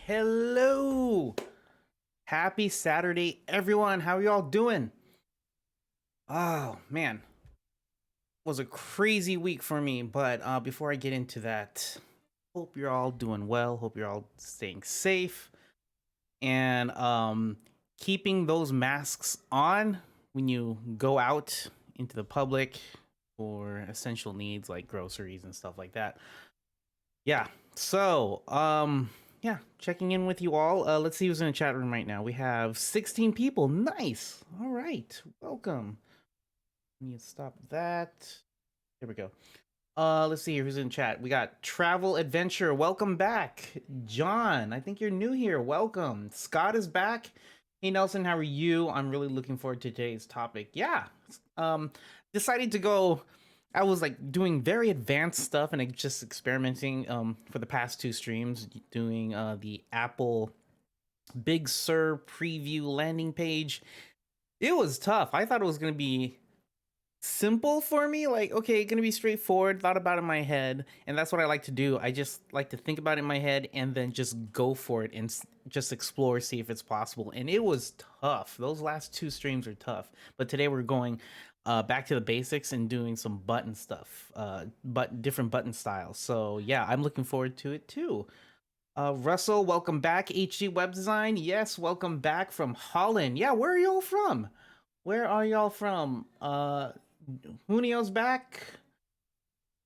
Hello. Happy Saturday, everyone. How are y'all doing? Oh, man. It was a crazy week for me, but before I get into that, hope you're all doing well. Hope you're all staying safe and keeping those masks on when you go out into the public for essential needs like groceries and stuff like that. Yeah. So, yeah, checking in with you all. Let's see who's in the chat room right now. We have 16 people. Nice. All right. Welcome. Let me stop that. There we go. Let's see here who's in chat. We got Travel Adventure. Welcome back. John, I think you're new here. Welcome. Scott is back. Hey Nelson, how are you? I'm really looking forward to today's topic. Yeah. Um, decided to go. I was like doing very advanced stuff and just experimenting for the past two streams, doing the Apple Big Sur preview landing page. It was tough. I thought it was gonna be simple for me, like okay, gonna be straightforward. Thought about it in my head, and that's what I like to do. I just like to think about it in my head and then just go for it and just explore, see if it's possible. And it was tough. Those last two streams are tough, but today we're going back to the basics and doing some button stuff, but different button styles. So yeah, I'm looking forward to it too. Russell, welcome back. HG Web Design, yes, welcome back from Holland. Yeah, where are y'all from? Where are y'all from? Junio's back.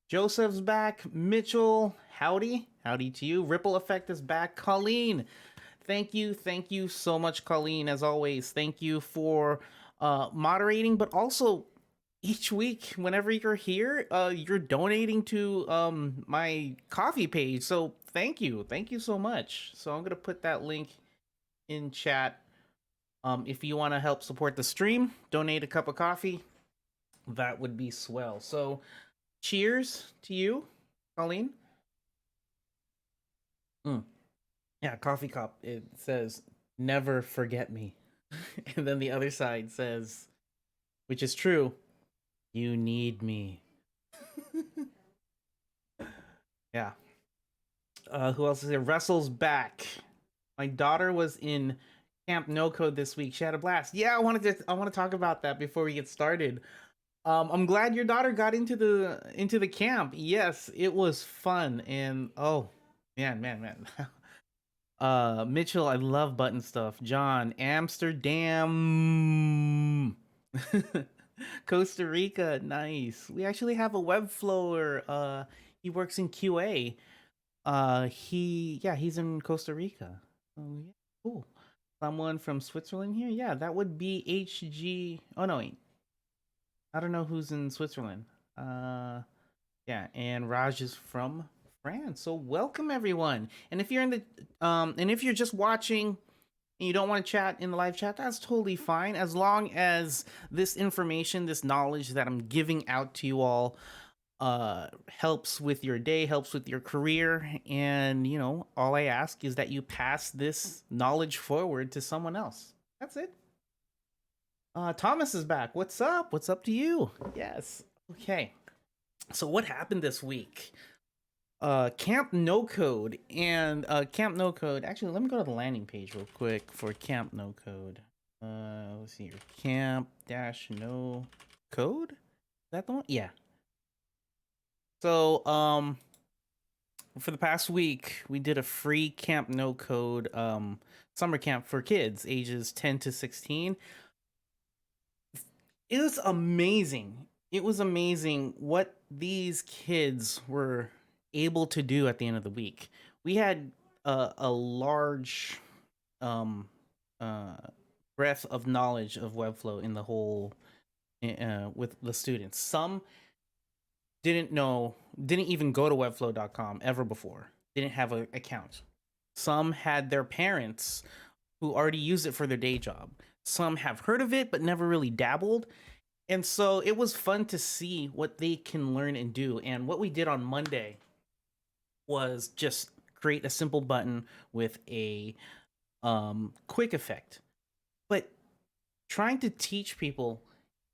Joseph's back. Mitchell, howdy. Howdy to you. Ripple Effect is back. Colleen, thank you. Thank you so much, Colleen, as always. Thank you for moderating, but also each week, whenever you're here, you're donating to my coffee page. So thank you. Thank you so much. So I'm going to put that link in chat. If you want to help support the stream, donate a cup of coffee. That would be swell. So, cheers to you, Colleen. Yeah, coffee cup. It says, never forget me. And then the other side says, which is true, you need me. Yeah. Who else is here? Russell's back. My daughter was in Camp No Code this week. She had a blast. Yeah, I want to talk about that before we get started. I'm glad your daughter got into the camp. Yes, it was fun, and oh man. Mitchell, I love button stuff. John, Amsterdam, Costa Rica, nice. We actually have a Webflower. He works in QA. He's in Costa Rica. Oh yeah, cool. Someone from Switzerland here. Yeah, that would be HG. Oh no, wait. I don't know who's in Switzerland. Yeah, and Raj is from France. So welcome everyone. And if you're in the and if you're just watching and you don't want to chat in the live chat, that's totally fine. As long as this information, this knowledge that I'm giving out to you all helps with your day, helps with your career, and all I ask is that you pass this knowledge forward to someone else. That's it. Thomas is back. What's up? What's up to you? Yes. Okay. So what happened this week? Camp No Code and Camp No Code. Actually, let me go to the landing page real quick for Camp No Code. Let's see here. Camp dash No Code. Is that the one? Yeah. So for the past week, we did a free Camp No Code summer camp for kids ages 10 to 16. It was amazing. It was amazing what these kids were able to do at the end of the week. We had a large um, uh, breadth of knowledge of Webflow in the whole with the students. Some didn't even go to webflow.com ever before, didn't have an account. Some had their parents who already use it for their day job. Some have heard of it but never really dabbled. And so it was fun to see what they can learn and do. And what we did on Monday was just create a simple button with a quick effect. But trying to teach people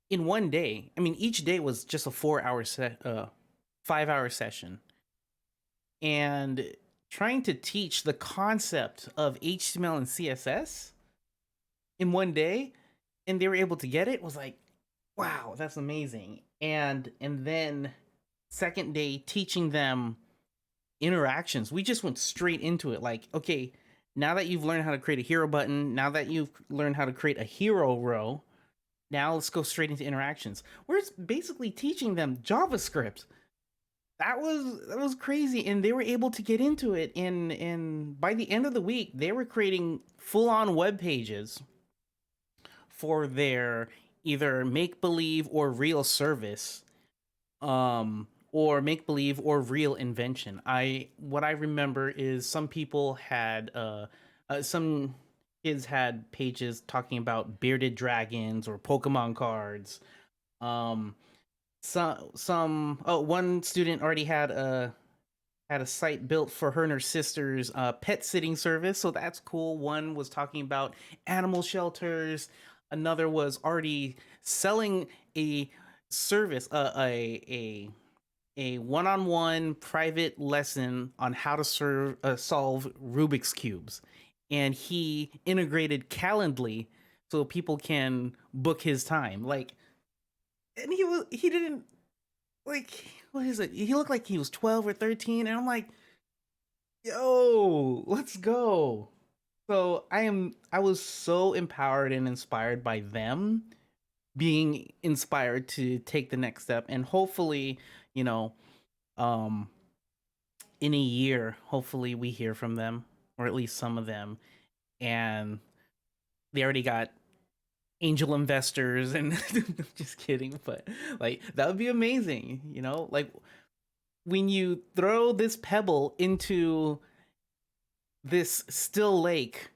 in one day. I mean, each day was just a 5 hour session, and trying to teach the concept of HTML and CSS in one day, and they were able to get it was like, wow, that's amazing. And then second day teaching them interactions. We just went straight into it. Like, okay, now that you've learned how to create a hero button, now that you've learned how to create a hero row, now let's go straight into interactions. We're basically teaching them JavaScript. That was crazy, and they were able to get into it. In by the end of the week, they were creating full on web pages for their either make believe or real service, or make believe or real invention. I What I remember is some people had some kids had pages talking about bearded dragons or Pokemon cards. Um, some oh, one student already had a site built for her and her sister's pet sitting service, so that's cool. One was talking about animal shelters. Another was already selling a service, a one-on-one private lesson on how to solve Rubik's cubes, and he integrated Calendly so people can book his time. Like, and he didn't like, what is it? He looked like he was 12 or 13, and I'm like, yo, let's go. So I was so empowered and inspired by them being inspired to take the next step, and hopefully, you know, um in a year, hopefully we hear from them, or at least some of them, and they already got angel investors and just kidding, but like that would be amazing, like when you throw this pebble into this still lake,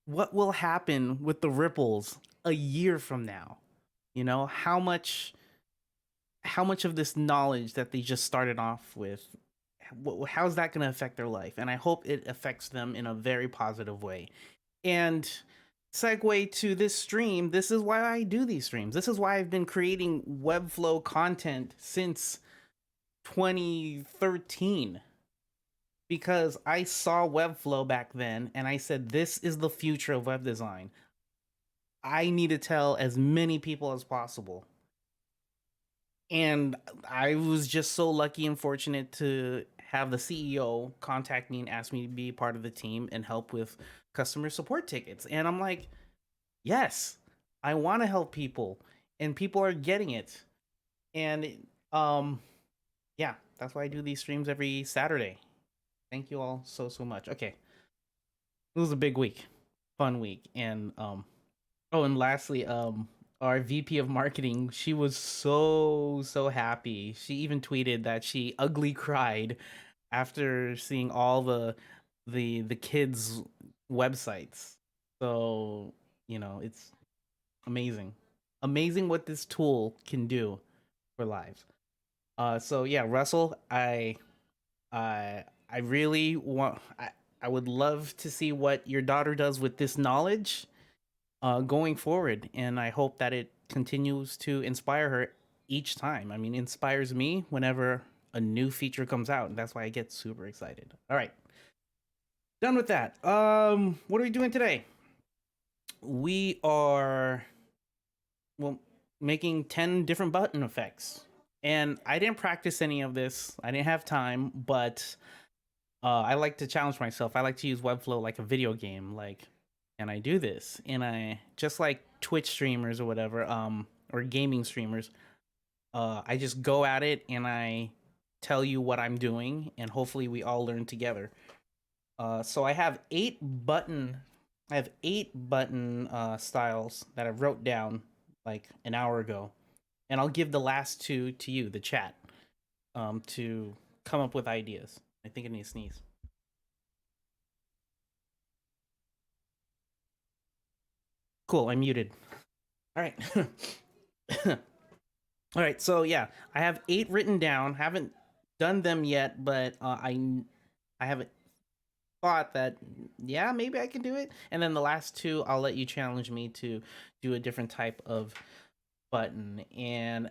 what will happen with the ripples a year from now? How much of this knowledge that they just started off with, how's that going to affect their life? And I hope it affects them in a very positive way. And segue to this stream, this is why I do these streams. This is why I've been creating Webflow content since 2013, because I saw Webflow back then and I said, this is the future of web design. I need to tell as many people as possible. And I was just so lucky and fortunate to have the CEO contact me and ask me to be part of the team and help with customer support tickets. And I'm like, yes, I want to help people, and people are getting it. And yeah, that's why I do these streams every Saturday. Thank you all so much. Okay, it was a big week, fun week, and oh, and lastly, our VP of marketing, she was so happy. She even tweeted that she ugly cried after seeing all the kids' websites. So, it's amazing. Amazing what this tool can do for lives. So yeah, Russell, I really want I would love to see what your daughter does with this knowledge going forward, and I hope that it continues to inspire her each time. I mean, it inspires me whenever a new feature comes out, and that's why I get super excited. All right, done with that. What are we doing today? We are, well, making 10 different button effects. And I didn't practice any of this. I didn't have time, but I like to challenge myself. I like to use Webflow like a video game. Like, and I do this, and I just like Twitch streamers or whatever, or gaming streamers. I just go at it and I tell you what I'm doing, and hopefully we all learn together. So I have 8 button styles that I wrote down like an hour ago, and I'll give the last 2 to you, the chat, to come up with ideas. I think I need to sneeze. Cool, I'm muted. All right. All right, so yeah, I have 8 written down. Haven't done them yet, but I haven't thought that, yeah, maybe I can do it. And then the last 2, I'll let you challenge me to do a different type of button. And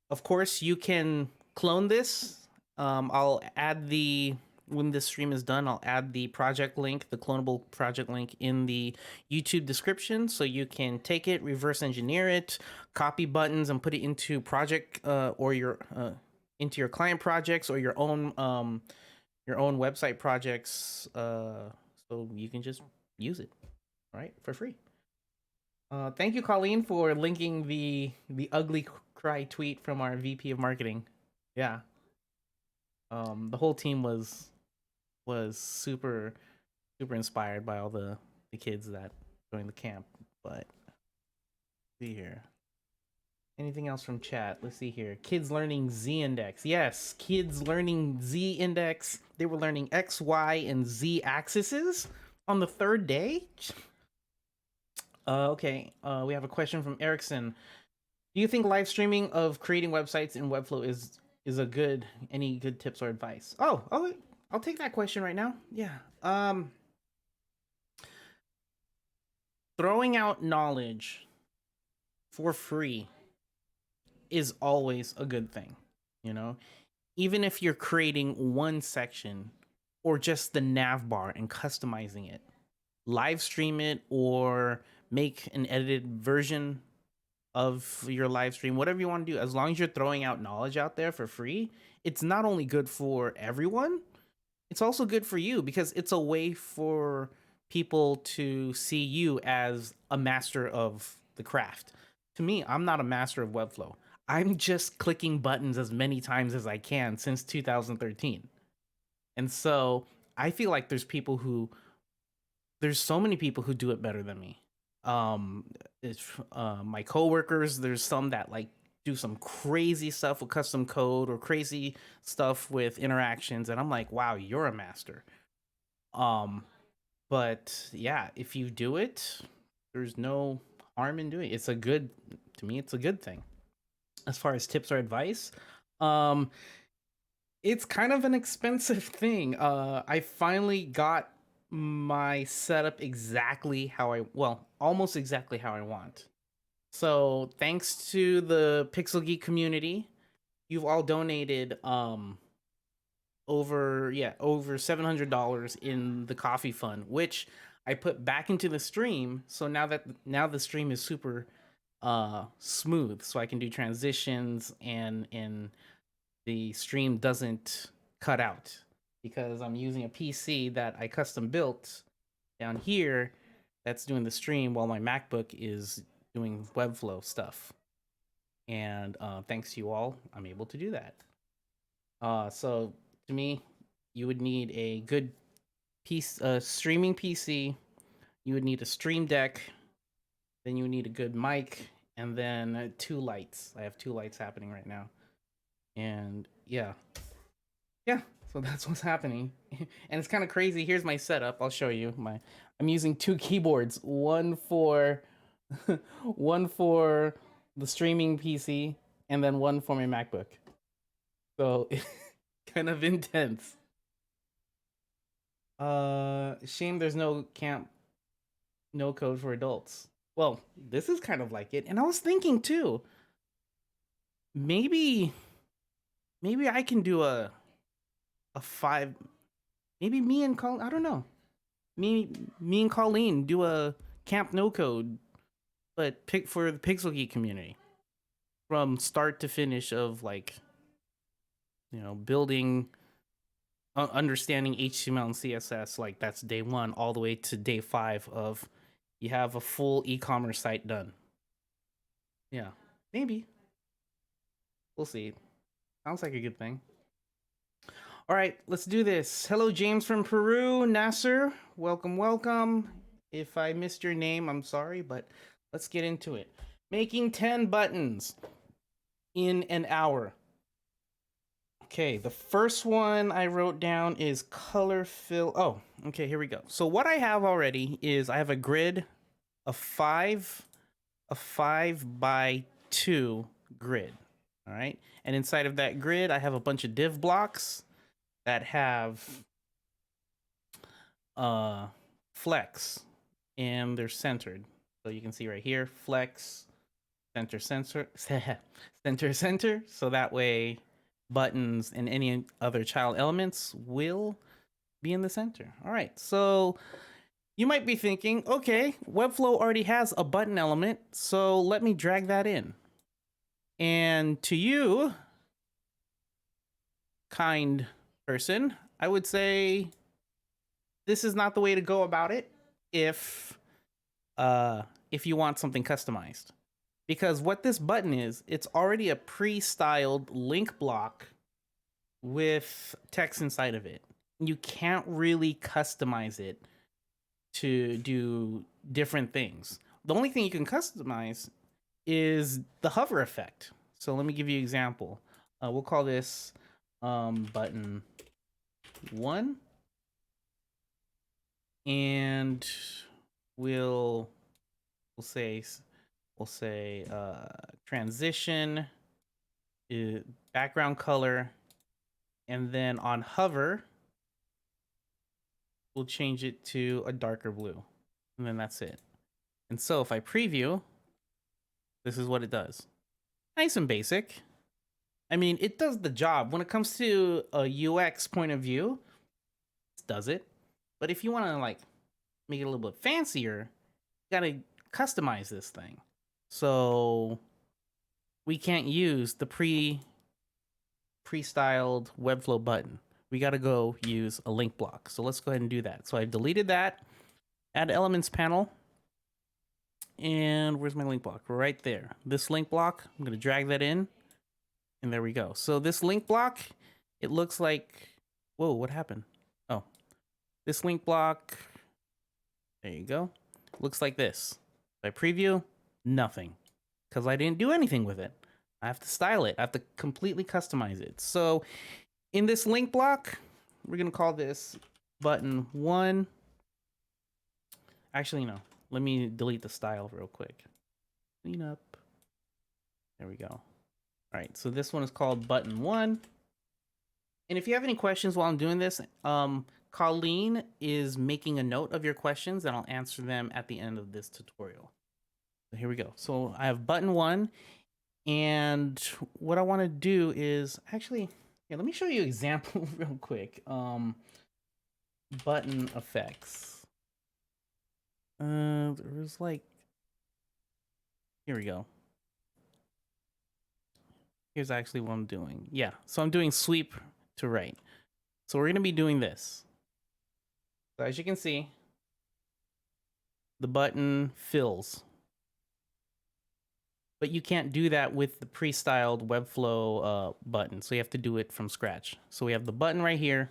of course, you can clone this. I'll add the when this stream is done, I'll add the project link, the clonable project link in the YouTube description, so you can take it, reverse engineer it, copy buttons, and put it into project or your into your client projects or your own website projects. So you can just use it, right, for free. Thank you, Colleen, for linking the ugly cry tweet from our VP of marketing. Yeah. The whole team was super inspired by all the kids that joined the camp. But see here. Anything else from chat? Let's see here. Kids learning Z index. Yes, kids learning Z index. They were learning X, Y, and Z axes on the third day. Okay. We have a question from Erickson. Do you think live streaming of creating websites in Webflow is a good any good tips or advice? Oh, I'll take that question right now. Yeah. Throwing out knowledge for free is always a good thing, you know? Even if you're creating one section or just the nav bar and customizing it, live stream it or make an edited version of your live stream, whatever you want to do, as long as you're throwing out knowledge out there for free, it's not only good for everyone, it's also good for you because it's a way for people to see you as a master of the craft. To me, I'm not a master of Webflow. I'm just clicking buttons as many times as I can since 2013. And so I feel like there's so many people who do it better than me. Um, it's my coworkers. There's some that like do some crazy stuff with custom code or crazy stuff with interactions, and I'm like, wow, you're a master. Um, but yeah, if you do it, there's no harm in doing it. It's a good to me. It's a good thing. As far as tips or advice, um, it's kind of an expensive thing. I finally got my setup exactly how almost exactly how I want. So thanks to the Pixel Geek community, you've all donated over $700 in the coffee fund, which I put back into the stream. So now the stream is super smooth, so I can do transitions and the stream doesn't cut out because I'm using a PC that I custom built down here that's doing the stream while my MacBook is doing Webflow stuff. And thanks to you all, I'm able to do that. So to me, you would need a good streaming PC. You would need a stream deck. Then you would need a good mic, and then two lights. I have two lights happening right now, and yeah. So that's what's happening, and it's kind of crazy. Here's my setup. I'll show you I'm using two keyboards. One for one for the streaming PC, and then one for my MacBook. So kind of intense. Shame there's no camp, no code for adults. Well, this is kind of like it, and I was thinking too. Maybe, maybe I can do a five. Maybe me and Colleen. I don't know. Me, me and Colleen do a camp no code, but pick for the Pixel Geek community from start to finish of like, building understanding HTML and CSS, like that's day one all the way to day 5 of you have a full e-commerce site done. Yeah, maybe. We'll see. Sounds like a good thing. All right, let's do this. Hello, James from Peru. Nasser, welcome. If I missed your name, I'm sorry, but let's get into it. Making 10 buttons in an hour. Okay, the first one I wrote down is color fill. Oh, okay, here we go. So what I have already is I have a grid, a 5 by 2 grid. All right, and inside of that grid, I have a bunch of div blocks that have flex, and they're centered. So you can see right here, flex, center, center. So that way buttons and any other child elements will be in the center. All right. So you might be thinking, okay, Webflow already has a button element, so let me drag that in. And to you, kind person, I would say this is not the way to go about it if you want something customized. Because what this button is, it's already a pre-styled link block with text inside of it. You can't really customize it to do different things. The only thing you can customize is the hover effect. So let me give you an example. We'll call this button 1, and we'll say transition, background color, and then on hover we'll change it to a darker blue, and then that's it. And so if I preview, this is what it does. Nice and basic. I mean, it does the job. When it comes to a UX point of view, it does it. But if you want to like make it a little bit fancier, you gotta customize this thing. So we can't use the pre-styled Webflow button. We gotta go use a link block. So let's go ahead and do that. So I've deleted that. Add elements panel. And where's my link block? Right there. This link block, I'm gonna drag that in. And there we go. So this link block, it looks like, whoa, what happened? Oh, this link block, there you go. Looks like this. If I preview, nothing. Because I didn't do anything with it. I have to style it. I have to completely customize it. So in this link block, we're going to call this button 1. Actually, no. Let me delete the style real quick. Clean up. There we go. All right. So this one is called button 1. And if you have any questions while I'm doing this, Colleen is making a note of your questions and I'll answer them at the end of this tutorial. So here we go. So I have button 1, and what I want to do is actually, yeah, let me show you an example real quick. Button effects. There's like, here we go. Here's actually what I'm doing. Yeah, so I'm doing sweep to right. So we're going to be doing this. So as you can see, the button fills. But you can't do that with the pre-styled Webflow button. So you have to do it from scratch. So we have the button right here.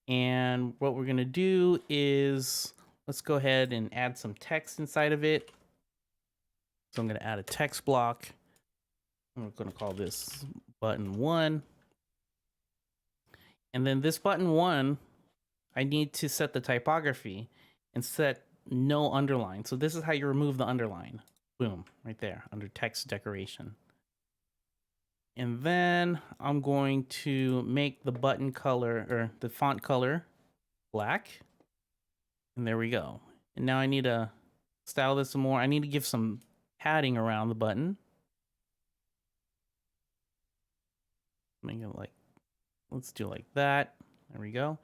And what we're going to do is, let's go ahead and add some text inside of it. So I'm going to add a text block. I'm going to call this button 1. And then this button 1, I need to set the typography and set no underline. So this is how you remove the underline. Boom, right there under text decoration. And then I'm going to make the button color, or the font color, black. And there we go. And now I need to style this some more. I need to give some padding around the button. Make it like, let's do like that. There we go.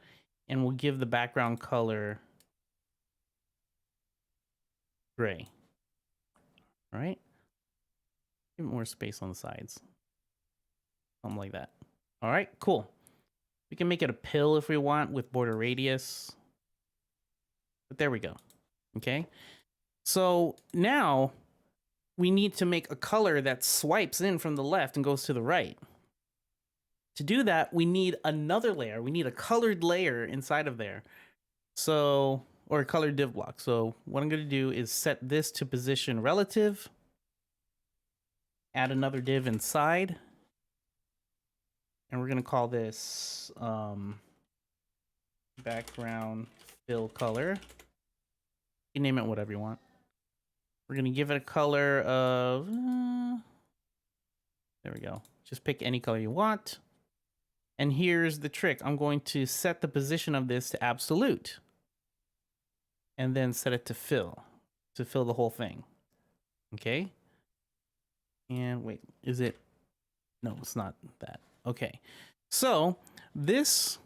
And we'll give the background color gray. All right. Give it more space on the sides. Something like that. All right, cool. We can make it a pill if we want with border radius. But there we go. Okay. So now we need to make a color that swipes in from the left and goes to the right. To do that, we need another layer. We need a colored layer inside of there. So, or a colored div block. So what I'm going to do is set this to position relative. Add another div inside. And we're going to call this background fill color. You name it whatever you want. We're going to give it a color of, there we go. Just pick any color you want. And here's the trick. I'm going to set the position of this to absolute. And then set it to fill the whole thing. Okay? And wait, is it? No, it's not that. Okay. So this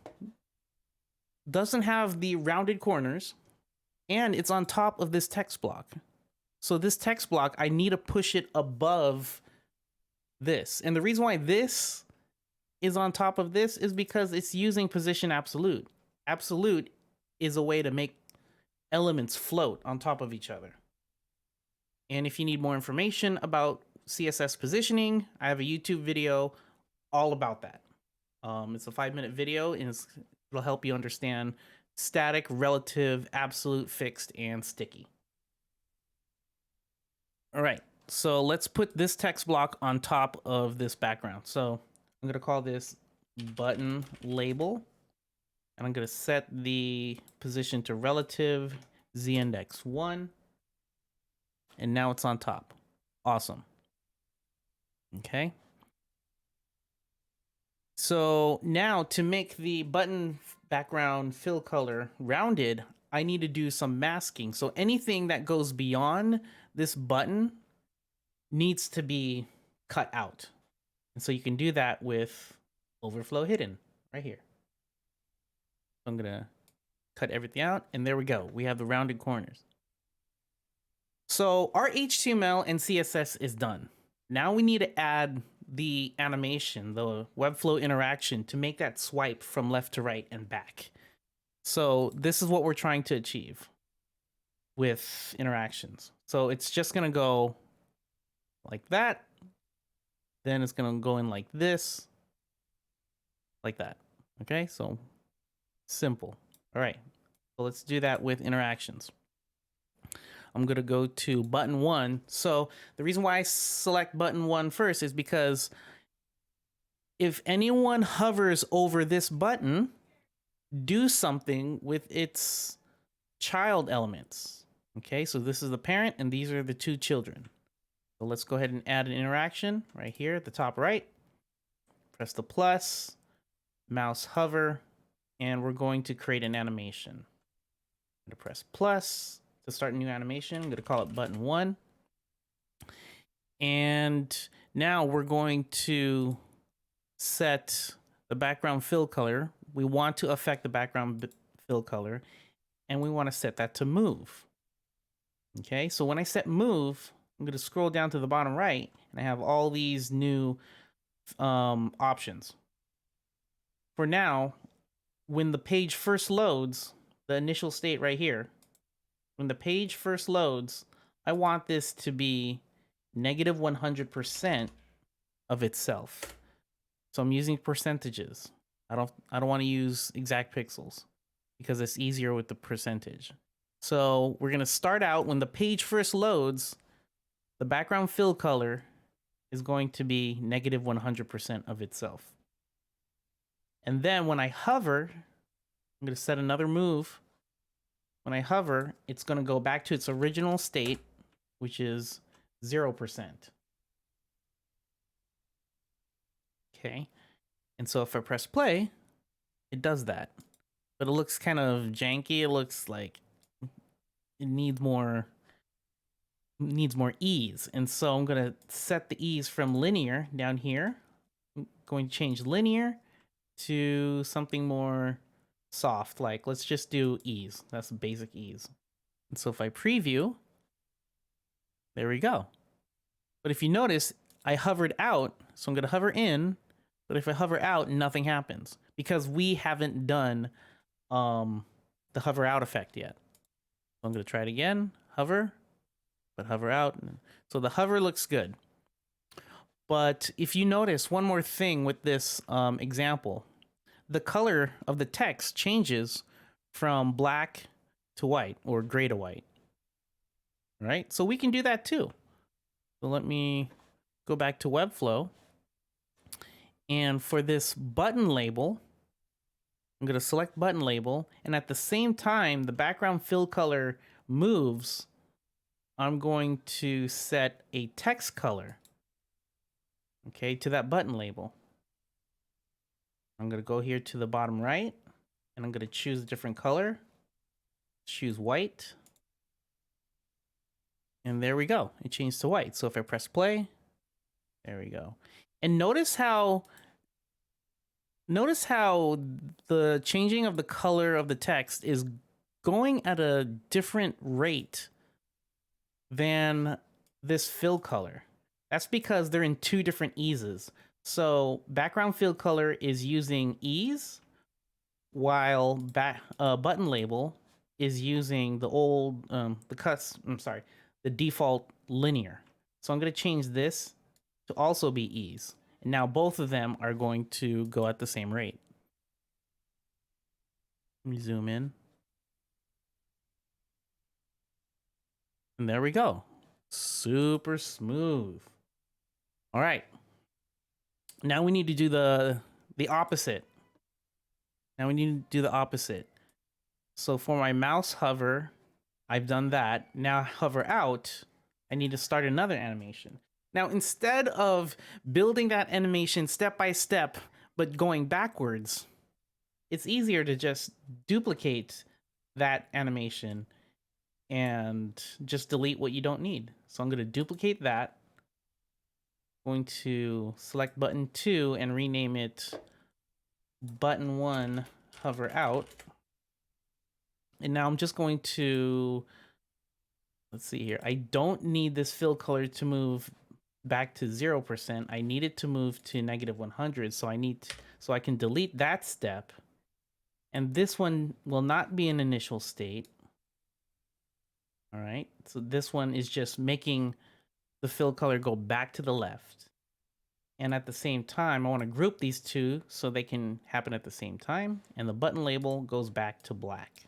doesn't have the rounded corners, and it's on top of this text block. So this text block, I need to push it above this. And the reason why this is on top of this is because it's using position absolute. Absolute is a way to make elements float on top of each other. And if you need more information about CSS positioning, I have a YouTube video all about that. It's a 5-minute video, and it'll help you understand static, relative, absolute, fixed, and sticky. All right, so let's put this text block on top of this background. So I'm going to call this button label, and I'm going to set the position to relative z index 1, and now it's on top. Awesome. Okay. So now to make the button background fill color rounded, I need to do some masking. So anything that goes beyond this button needs to be cut out. And so you can do that with overflow hidden right here. I'm going to cut everything out, and there we go. We have the rounded corners. So our HTML and CSS is done. Now we need to add the animation, the Webflow interaction, to make that swipe from left to right and back. So this is what we're trying to achieve with interactions. So it's just going to go like that. Then it's going to go in like this, like that. Okay, so simple. All right, so let's do that with interactions. I'm going to go to button 1. So the reason why I select button 1 first is because if anyone hovers over this button, do something with its child elements. Okay, so this is the parent, and these are the 2 children. So let's go ahead and add an interaction right here at the top right. Press the plus, mouse hover, and we're going to create an animation. I'm going to press plus to start a new animation. I'm going to call it button 1. And now we're going to set the background fill color. We want to affect the background fill color, and we want to set that to move. Okay, so when I set move, I'm going to scroll down to the bottom right, and I have all these new options. For now, when the page first loads, the initial state right here, when the page first loads, I want this to be negative 100% of itself. So I'm using percentages. I don't want to use exact pixels because it's easier with the percentage. So we're going to start out when the page first loads, the background fill color is going to be negative 100% of itself. And then when I hover, I'm going to set another move. When I hover, it's going to go back to its original state, which is 0%. Okay. And so if I press play, it does that. But it looks kind of janky. It looks like it needs more ease. And so I'm going to set the ease from linear down here. I'm going to change linear to something more soft, like let's just do ease. That's basic ease. And so if I preview, there we go. But if you notice, I hovered out, so I'm going to hover in, but if I hover out, nothing happens because we haven't done the hover out effect yet. So I'm going to try it again, hover, but hover out. So the hover looks good. But if you notice one more thing with this example, the color of the text changes from black to white or gray to white. Right? So we can do that too. So let me go back to Webflow. And for this button label, I'm going to select button label. And at the same time, the background fill color moves, I'm going to set a text color, okay, to that button label. I'm going to go here to the bottom right, and I'm going to choose a different color. Choose white. And there we go. It changed to white. So if I press play, There we go. And notice how the changing of the color of the text is going at a different rate than this fill color. That's because they're in two different eases. So background fill color is using ease, while button label is using the old the default linear. So I'm going to change this to also be ease. And now both of them are going to go at the same rate. Let me zoom in. And there we go. Super smooth. All right. Now we need to do the opposite. Now we need to do the opposite. So for my mouse hover, I've done that. Now hover out, I need to start another animation. Now instead of building that animation step by step, but going backwards, it's easier to just duplicate that animation and just delete what you don't need. So I'm going to duplicate that. Going to select button 2 and rename it button 1 hover out. And now I'm just going to, let's see here. I don't need this fill color to move back to 0%. I need it to move to -100. So I can delete that step. And this one will not be an initial state. All right. So this one is just making the fill color go back to the left. And at the same time, I want to group these two so they can happen at the same time. And the button label goes back to black.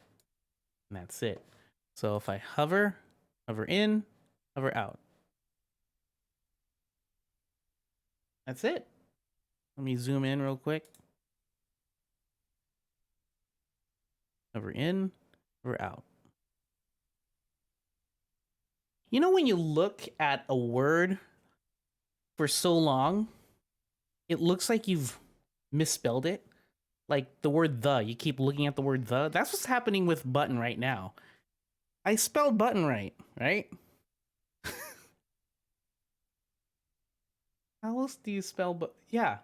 And that's it. So if I hover in, hover out. That's it. Let me zoom in real quick. Hover in, hover out. You know when you look at a word for so long, it looks like you've misspelled it? Like the word the, you keep looking at the word the. That's what's happening with button right now. I spelled button right? How else do you spell but? Yeah.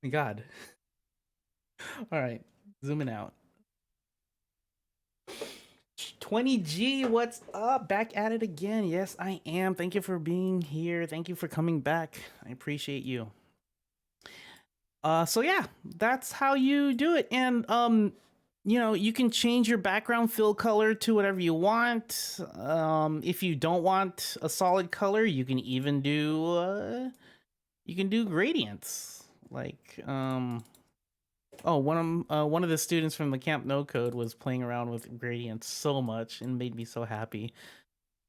My God. All right, zooming out. 20G, what's up? Back at it again. Yes, I am. Thank you for being here. Thank you for coming back. I appreciate you. So yeah, that's how you do it. And you know, you can change your background fill color to whatever you want. If you don't want a solid color, you can even do gradients. Like oh, one of the students from the Camp No Code was playing around with gradients so much and made me so happy.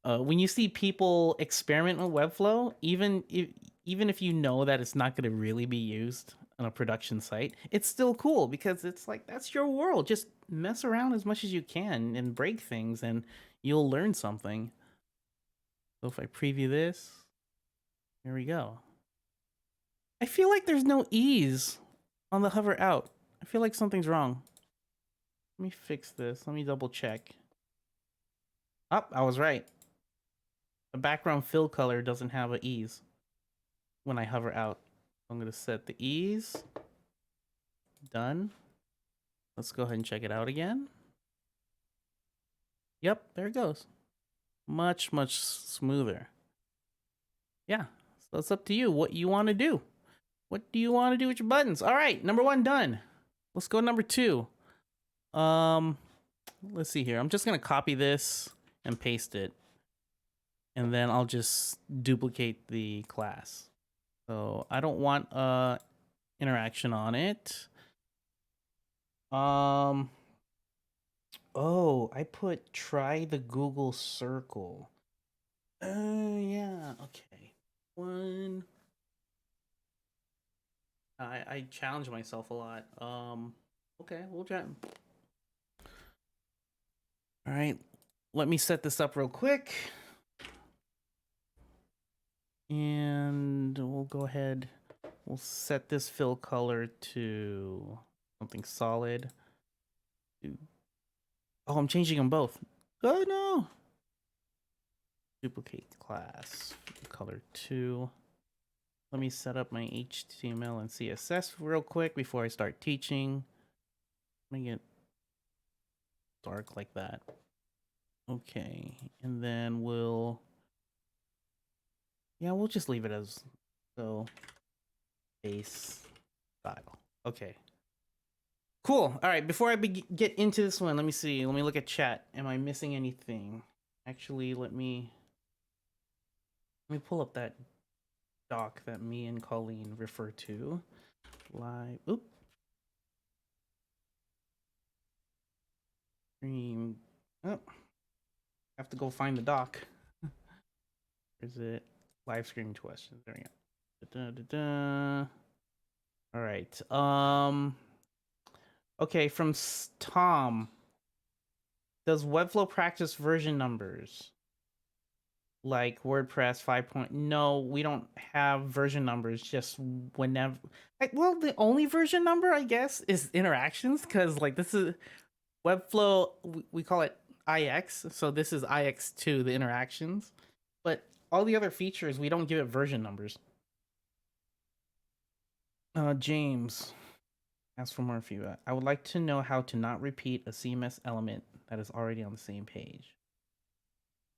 When you see people experiment with Webflow, even if you know that it's not going to really be used on a production site, it's still cool because it's like that's your world. Just mess around as much as you can and break things, and you'll learn something. So if I preview this, here we go. I feel like there's no ease on the hover out. I feel like something's wrong. Let me fix this. Let me double check. Oh, I was right. The background fill color doesn't have an ease when I hover out. I'm going to set the ease. Done. Let's go ahead and check it out again. Yep, there it goes. Much, much smoother. Yeah, so it's up to you what you want to do. What do you want to do with your buttons? All right, number 1 done. Let's go to number 2. Let's see here. I'm just going to copy this and paste it. And then I'll just duplicate the class. So I don't want interaction on it. Oh, I put try the Google circle. Yeah, okay. One. I challenge myself a lot. Okay, we'll try. All right, let me set this up real quick. And we'll go ahead. We'll set this fill color to something solid. Oh, I'm changing them both. Oh no. Duplicate class color 2. Let me set up my HTML and CSS real quick before I start teaching. Let me get dark like that. Okay, and then we'll just leave it as so base style. Okay. Cool. All right, before I get into this one, let me see. Let me look at chat. Am I missing anything? Actually, let me pull up that doc that me and Colleen refer to. Live. Oop. Stream. Oh. Have to go find the doc. Is it live streaming questions? There we go. Da-da-da-da. All right. Okay, from Tom. Does Webflow practice version numbers? Like WordPress 5. No, we don't have version numbers. Just whenever. Well, the only version number I guess is interactions, because like this is Webflow. We call it IX, so this is IX2, the interactions. But all the other features, we don't give it version numbers. James asks for more feedback. I would like to know how to not repeat a CMS element that is already on the same page.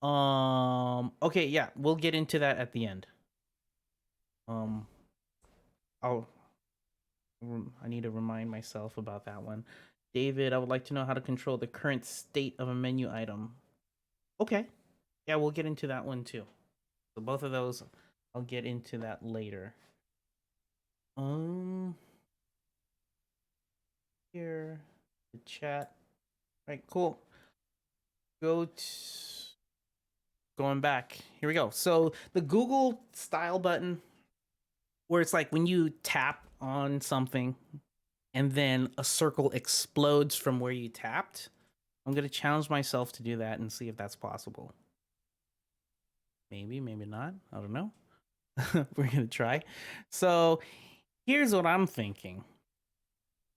Okay, yeah, we'll get into that at the end. I need to remind myself about that one. David, I would like to know how to control the current state of a menu item. Okay. Yeah, we'll get into that one too. So both of those, I'll get into that later. Here, the chat. All right, cool. Going back. Here we go. So the Google style button, where it's like when you tap on something and then a circle explodes from where you tapped. I'm going to challenge myself to do that and see if that's possible. Maybe, maybe not. I don't know. We're going to try. So here's what I'm thinking.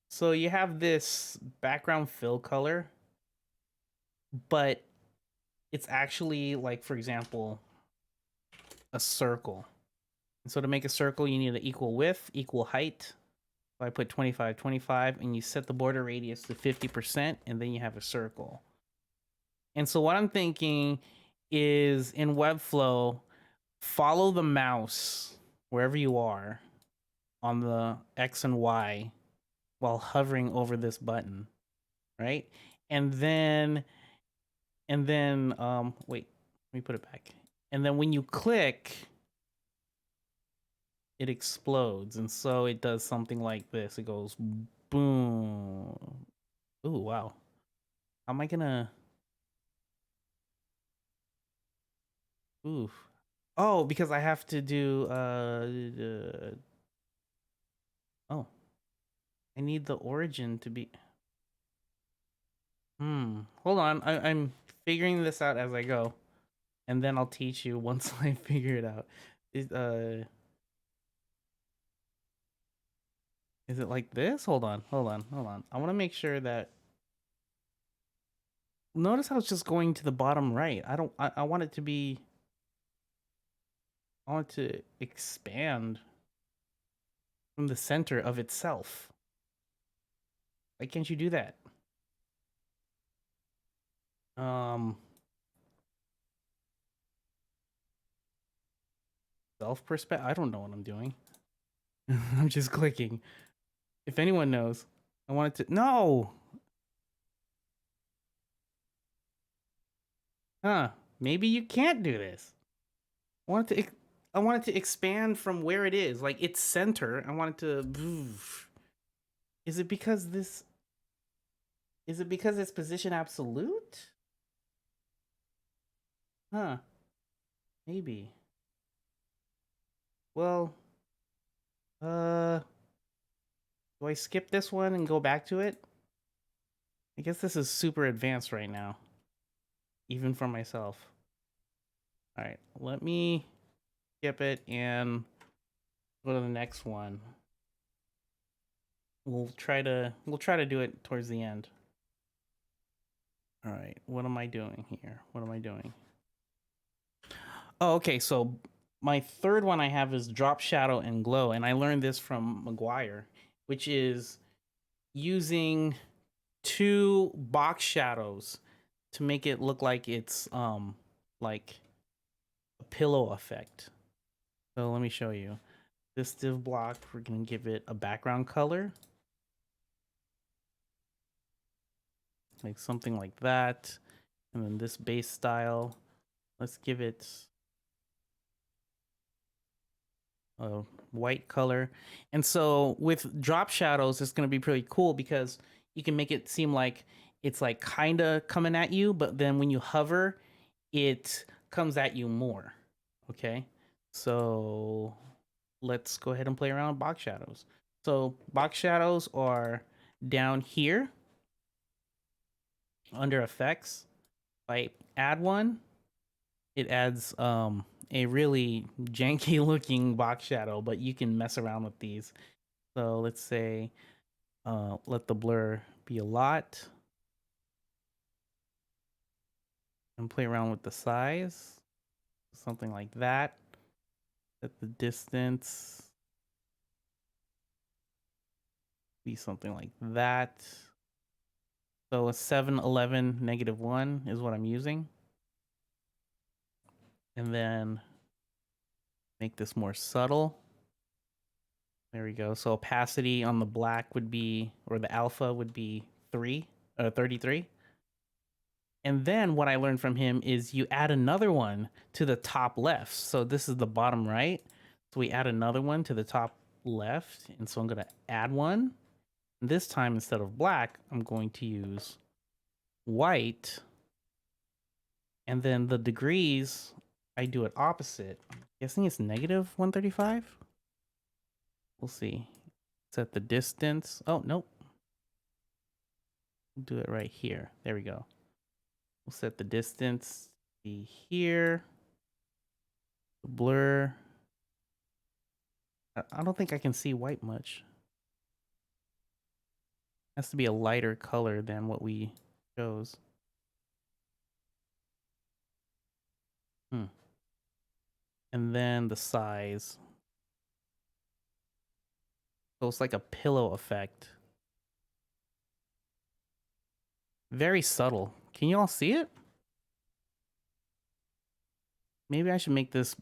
So you have this background fill color, but it's actually like, for example, a circle. And so to make a circle, you need an equal width, equal height. So I put 25, 25, and you set the border radius to 50%, and then you have a circle. And so what I'm thinking is in Webflow, follow the mouse wherever you are on the X and Y while hovering over this button, right? And then wait, let me put it back. And then when you click, it explodes. And so it does something like this. It goes boom. Ooh, wow. How am I gonna oof. Oh, because I have to do oh. I need the origin to be hold on. I'm figuring this out as I go. And then I'll teach you once I figure it out. Is it like this? Hold on. I want to make sure that notice how it's just going to the bottom right. I want it to be I want it to expand from the center of itself. Why can't you do that? Self perspective. I don't know what I'm doing. I'm just clicking. If anyone knows, I want it to no. Huh? Maybe you can't do this. I want it to expand from where it is, like its center. I want it to. Is it because this? Is it because it's position absolute? Huh? Maybe. Well, do I skip this one and go back to it? I guess this is super advanced right now, even for myself. All right, let me skip it and go to the next one. We'll try to do it towards the end. All right, what am I doing here? What am I doing? Oh, okay, so my third one I have is drop shadow and glow, and I learned this from McGuire, which is using two box shadows to make it look like it's like a pillow effect. So let me show you. This div block, we're gonna give it a background color. Like something like that. And then this base style, let's give it a white color. And so with drop shadows, it's going to be pretty cool because you can make it seem like it's like kind of coming at you, but then when you hover, it comes at you more. Okay. So let's go ahead and play around with box shadows. So box shadows are down here under effects. If I add one, it adds a really janky looking box shadow, but you can mess around with these. So let's say let the blur be a lot and play around with the size, something like that. Set the distance be something like that. So a 711 -1 is what I'm using. And then make this more subtle. There we go. So opacity on the black would be, or the alpha would be 33. And then what I learned from him is you add another one to the top left. So this is the bottom right. So we add another one to the top left. And so I'm going to add one. This time, instead of black, I'm going to use white. And then the degrees, I do it opposite. I'm guessing it's -135. We'll see. Set the distance. Oh, nope. We'll do it right here. There we go. We'll set the distance to be here. The blur. I don't think I can see white much. It has to be a lighter color than what we chose. And then the size. So it's like a pillow effect. Very subtle. Can you all see it? Maybe I should make this.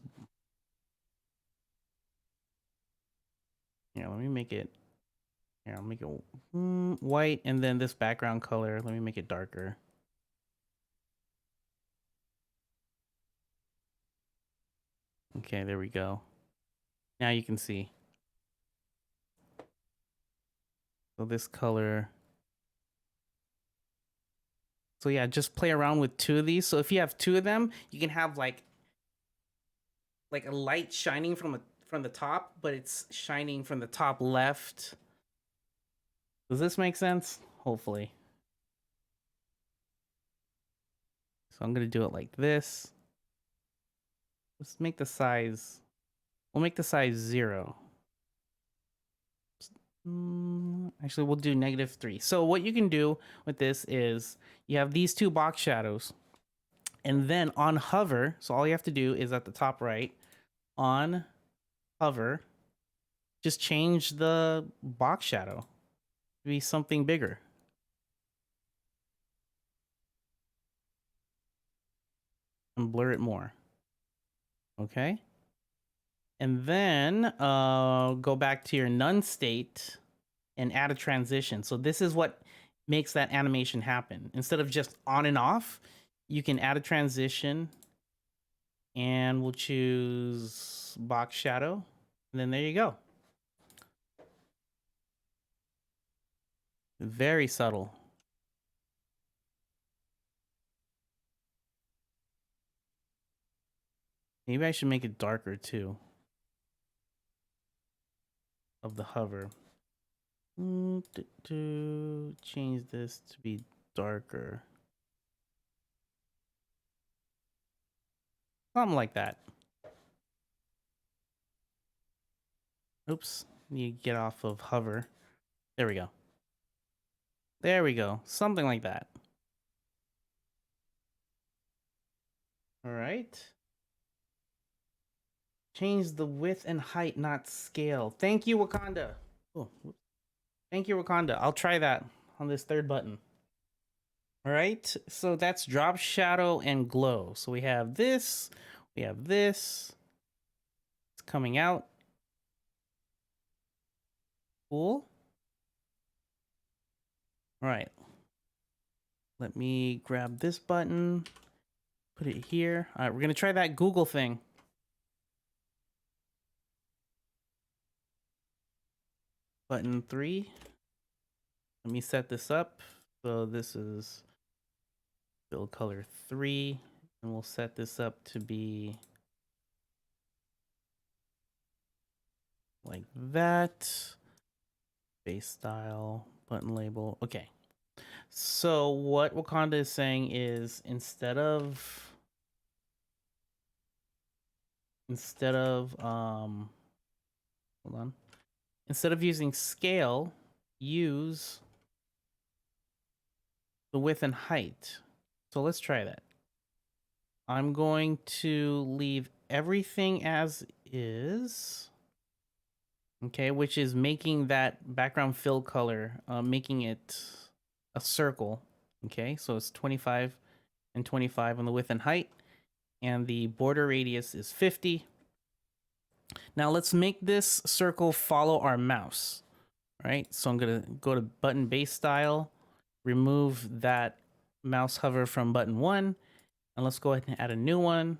Yeah, let me make it. Here, I'll make it white, and then this background color, let me make it darker. Okay, there we go. Now you can see. So this color. So yeah, just play around with two of these. So if you have two of them, you can have like a light shining from the top, but it's shining from the top left. Does this make sense? Hopefully. So I'm gonna do it like this. Let's make the size. We'll make the size 0. Actually, we'll do -3. So what you can do with this is you have these two box shadows, and then on hover. So all you have to do is at the top right, on hover, just change the box shadow to be something bigger. And blur it more. Okay. And then go back to your none state and add a transition. So this is what makes that animation happen. Instead of just on and off, you can add a transition, and we'll choose box shadow. And then there you go. Very subtle. Maybe I should make it darker too. Of the hover. Change this to be darker. Something like that. Oops. Need to get off of hover. There we go. There we go. Something like that. All right. Change the width and height, not scale. Thank you, Wakanda. Oh, thank you, Wakanda. I'll try that on this third button. All right, so that's drop shadow and glow. So we have this, we have this. It's coming out. Cool. All right. Let me grab this button, put it here. All right, we're gonna try that Google thing. Button 3. Let me set this up. So this is fill color 3, and we'll set this up to be like that. Base style, button label. Okay. So what Wakanda is saying is instead of hold on. Instead of using scale, use the width and height. So let's try that. I'm going to leave everything as is. Okay, which is making that background fill color, making it a circle. Okay, so it's 25 and 25 on the width and height, and the border radius is 50. Now let's make this circle follow our mouse. All right, so I'm gonna go to button base style, remove that mouse hover from button 1, and let's go ahead and add a new one.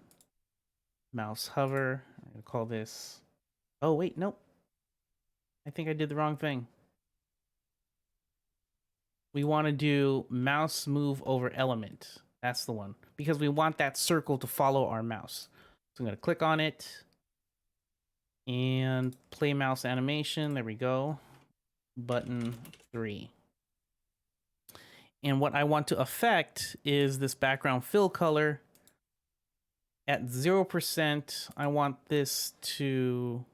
Mouse hover. I'm gonna call this. Oh wait, nope. I think I did the wrong thing. We want to do mouse move over element. That's the one, because we want that circle to follow our mouse. So I'm going to click on it and play mouse animation. There we go. Button 3. And what I want to affect is this background fill color. At 0%, I want this to...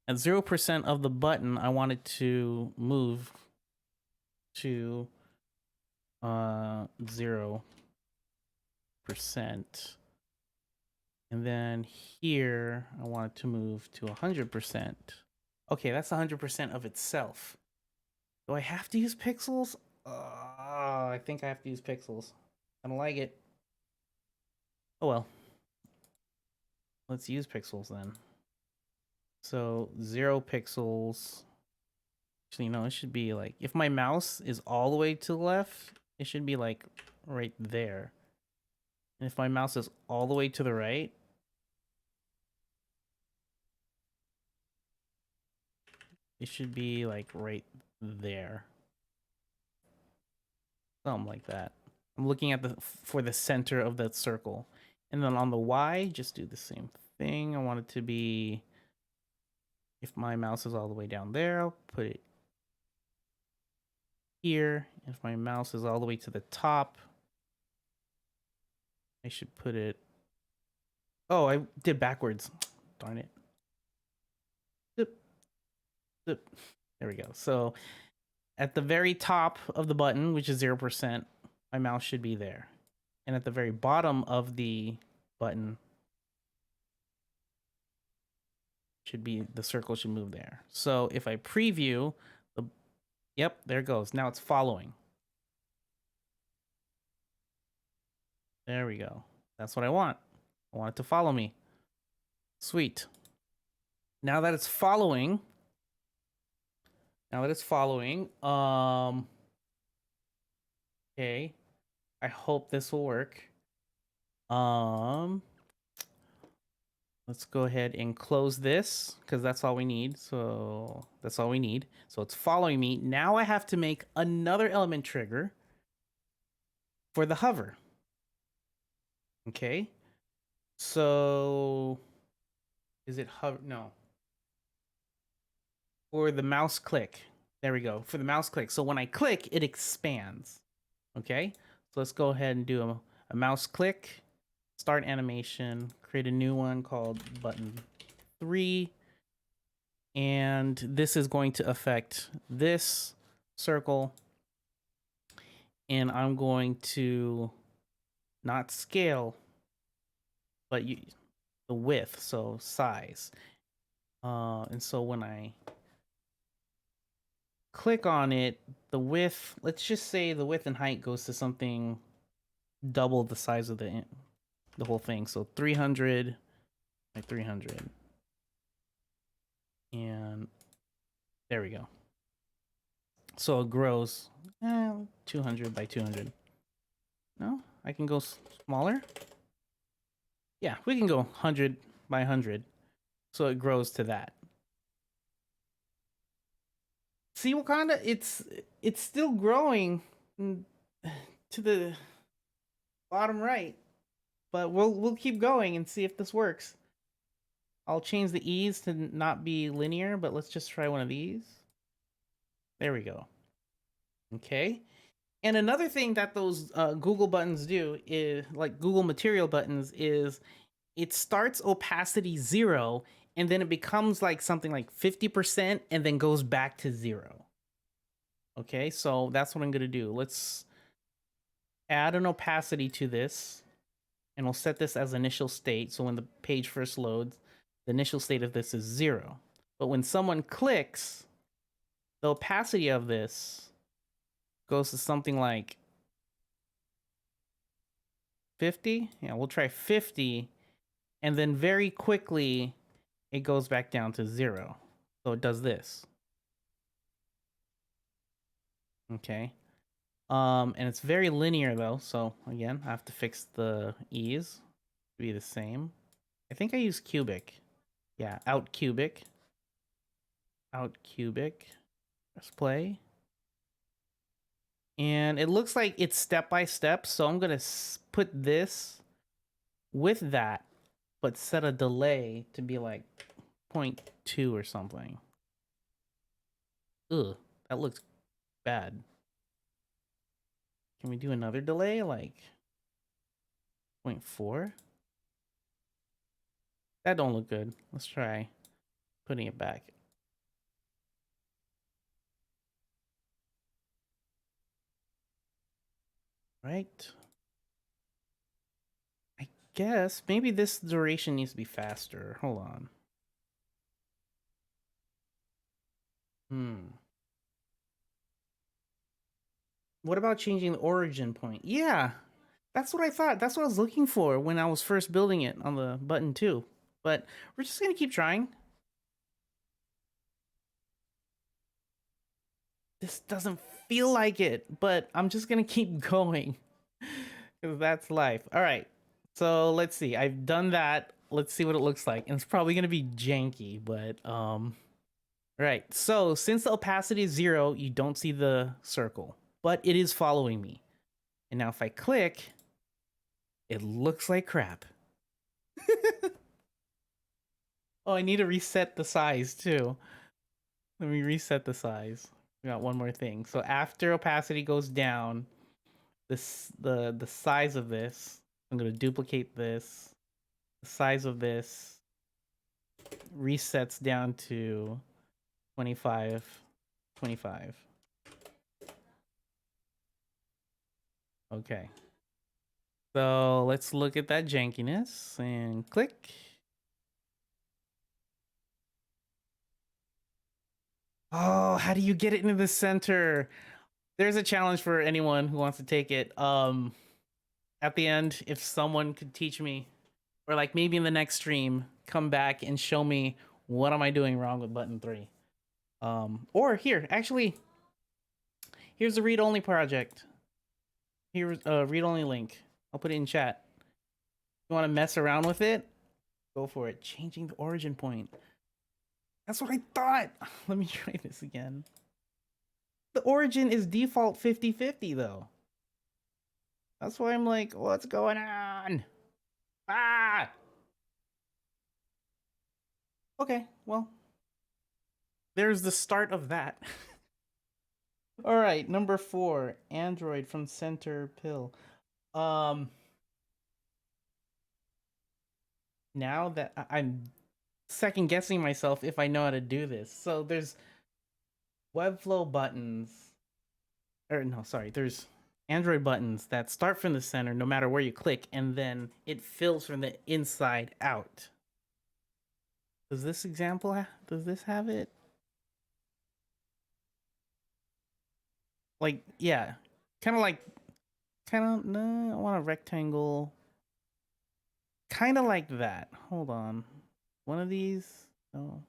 At 0% of the button, I want it to move to 0%. And then here, I want it to move to 100%. Okay, that's 100% of itself. Do I have to use pixels? I think I have to use pixels. I don't like it. Oh well. Let's use pixels then. So 0 pixels. Actually, no, it should be like, if my mouse is all the way to the left, it should be like right there. And if my mouse is all the way to the right, it should be like right there. Something like that. I'm looking at for the center of that circle. And then on the Y, just do the same thing. I want it to be, if my mouse is all the way down there, I'll put it here. If my mouse is all the way to the top, I should put it... Oh, I did backwards. Darn it. Zip. Zip. There we go. So at the very top of the button, which is 0%, my mouse should be there. And at the very bottom of the button, should be, the circle should move there. So if I preview, yep, there it goes. Now it's following. There we go. That's what I want. I want it to follow me. Sweet. Now that it's following, okay, I hope this will work. Let's go ahead and close this, because that's all we need. So that's all we need. So it's following me. Now I have to make another element trigger for the hover. Okay. So is it hover? No. For the mouse click. There we go. For the mouse click. So when I click, it expands. Okay. So let's go ahead and do a mouse click. Start animation. Create a new one called button 3. And this is going to affect this circle. And I'm going to not scale, but the the width, so size. And so when I click on it, the width, let's just say the width and height goes to something double the size of the whole thing. So 300 by 300. And there we go. So it grows 200 by 200. No, I can go smaller. Yeah, we can go 100 by 100. So it grows to that. See, Wakanda, it's still growing to the bottom right, but we'll keep going and see if this works. I'll change the ease to not be linear, but let's just try one of these. There we go. Okay. And another thing that those Google buttons do is, like Google material buttons, is it starts opacity 0 and then it becomes like something like 50% and then goes back to 0. Okay, so that's what I'm going to do. Let's add an opacity to this, and we'll set this as initial state. So when the page first loads, the initial state of this is 0. But when someone clicks, the opacity of this goes to something like 50. Yeah, we'll try 50. And then very quickly, it goes back down to 0. So it does this. Okay. And it's very linear though. So again, I have to fix the ease to be the same. I think I use cubic. Yeah, out cubic. Out cubic. Press play. And it looks like it's step by step. So I'm going to put this with that, but set a delay to be like 0.2 or something. Ugh, that looks bad. Can we do another delay like 0.4? That don't look good. Let's try putting it back. Right. I guess maybe this duration needs to be faster. Hold on. What about changing the origin point? Yeah, that's what I thought. That's what I was looking for when I was first building it on the button too. But we're just going to keep trying. This doesn't feel like it, but I'm just going to keep going. Because that's life. All right. So let's see. I've done that. Let's see what it looks like. And it's probably going to be janky, but right. So since the opacity is 0, you don't see the circle, but it is following me. And now if I click, it looks like crap. Oh, I need to reset the size too. Let me reset the size. We got one more thing. So after opacity goes down, the size of this, I'm gonna duplicate this. The size of this resets down to 25, 25. Okay. So let's look at that jankiness and click. Oh, how do you get it into the center? There's a challenge for anyone who wants to take it. At the end, if someone could teach me, or like maybe in the next stream, come back and show me what am I doing wrong with button 3. Or here, actually, here's a read-only project. Here's a read-only link. I'll put it in chat. You want to mess around with it? Go for it. Changing the origin point. That's what I thought. Let me try this again. The origin is default 50-50 though. That's why I'm like, what's going on? Ah! Okay, well, there's the start of that. All right, number 4, Android from Center Pill. Now that I'm second guessing myself if I know how to do this. So there's Webflow buttons, or no, sorry, there's Android buttons that start from the center no matter where you click, and then it fills from the inside out. Does this example, does this have it? Like, yeah. Kind of like, no, I want a rectangle. Kind of like that. Hold on. One of these? No.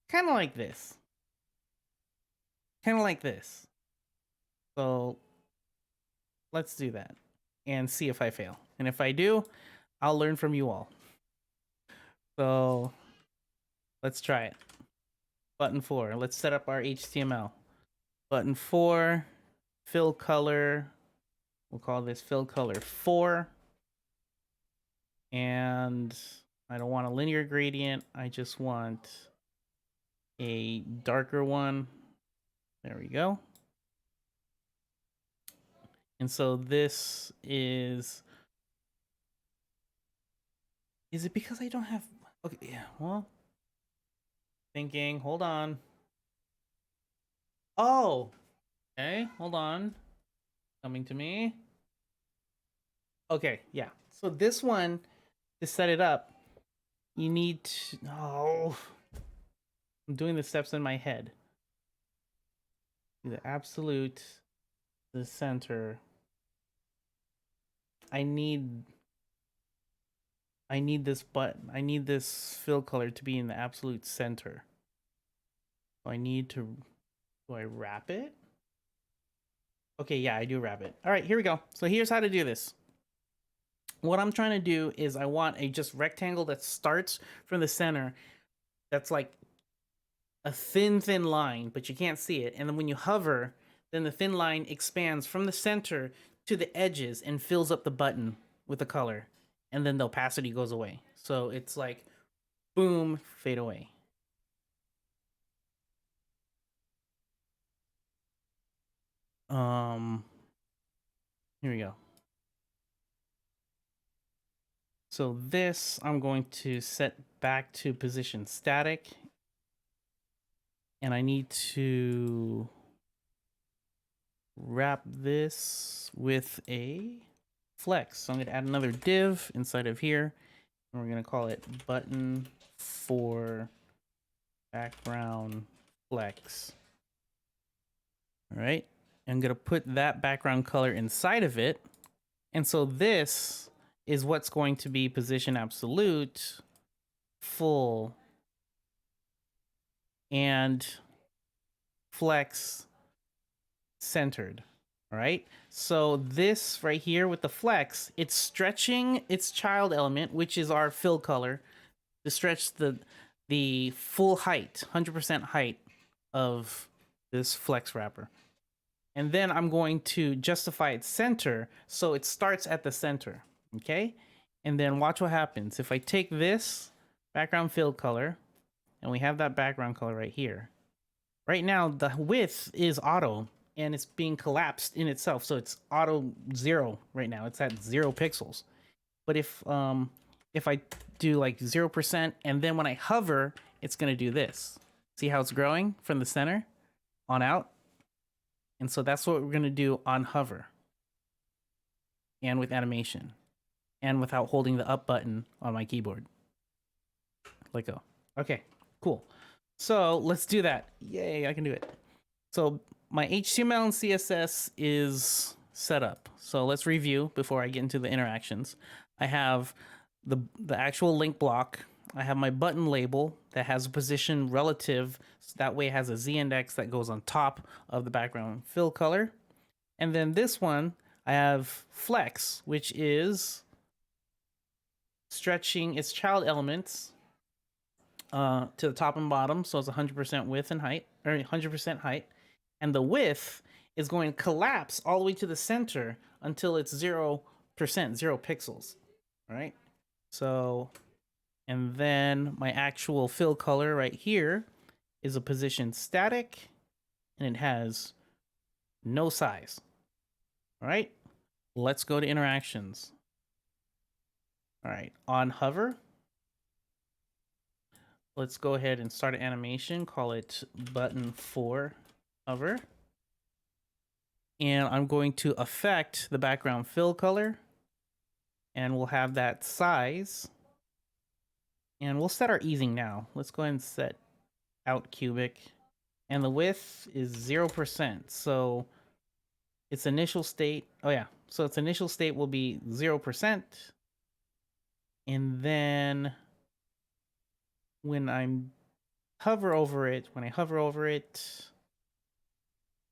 Kind of like this. Kind of like this. So let's do that and see if I fail. And if I do, I'll learn from you all. So let's try it. Button 4. Let's set up our HTML. Button 4, fill color. We'll call this fill color 4. And I don't want a linear gradient. I just want a darker one. There we go. And so this is it because I don't have, okay, yeah, well, thinking, hold on. Oh, okay, hold on. Coming to me. Okay, yeah. So this one, to set it up, you need to, oh, I'm doing the steps in my head. The absolute, the center. I need this button. I need this fill color to be in the absolute center. So I need to, do I wrap it? Okay, yeah, I do wrap it. All right, here we go. So here's how to do this. What I'm trying to do is I want a just rectangle that starts from the center. That's like a thin line, but you can't see it. And then when you hover, then the thin line expands from the center to the edges and fills up the button with the color. And then the opacity goes away. So it's like, boom, fade away. Here we go. So this I'm going to set back to position static. And I need to wrap this with a flex. So I'm going to add another div inside of here. And we're going to call it button for background flex. All right. I'm going to put that background color inside of it. And so this is what's going to be position absolute, full, and flex centered. All right. So this right here with the flex, it's stretching its child element, which is our fill color, to stretch the full height, 100% height of this flex wrapper. And then I'm going to justify its center, so it starts at the center, okay? And then watch what happens. If I take this background fill color, and we have that background color right here. Right now, the width is auto, and it's being collapsed in itself, so it's auto 0 right now. It's at 0 pixels. But if I do like 0%, and then when I hover, it's gonna do this. See how it's growing from the center on out? And so that's what we're gonna do on hover. And with animation. And without holding the up button on my keyboard. Let go. Okay, cool. So let's do that. Yay, I can do it. So my HTML and CSS is set up. So let's review before I get into the interactions. I have the actual link block. I have my button label that has a position relative. So that way it has a Z index that goes on top of the background fill color. And then this one, I have flex, which is stretching its child elements to the top and bottom. So it's 100% width and height, or 100% height. And the width is going to collapse all the way to the center until it's 0%, 0 pixels. All right. So, and then my actual fill color right here is a position static, and it has no size. All right. Let's go to interactions. All right. On hover, let's go ahead and start an animation. Call it button for hover. And I'm going to affect the background fill color. And we'll have that size. And we'll set our easing now. Let's go ahead and set out cubic. And the width is 0%. So its initial state, oh yeah, so its initial state will be 0%. And then when I hover over it,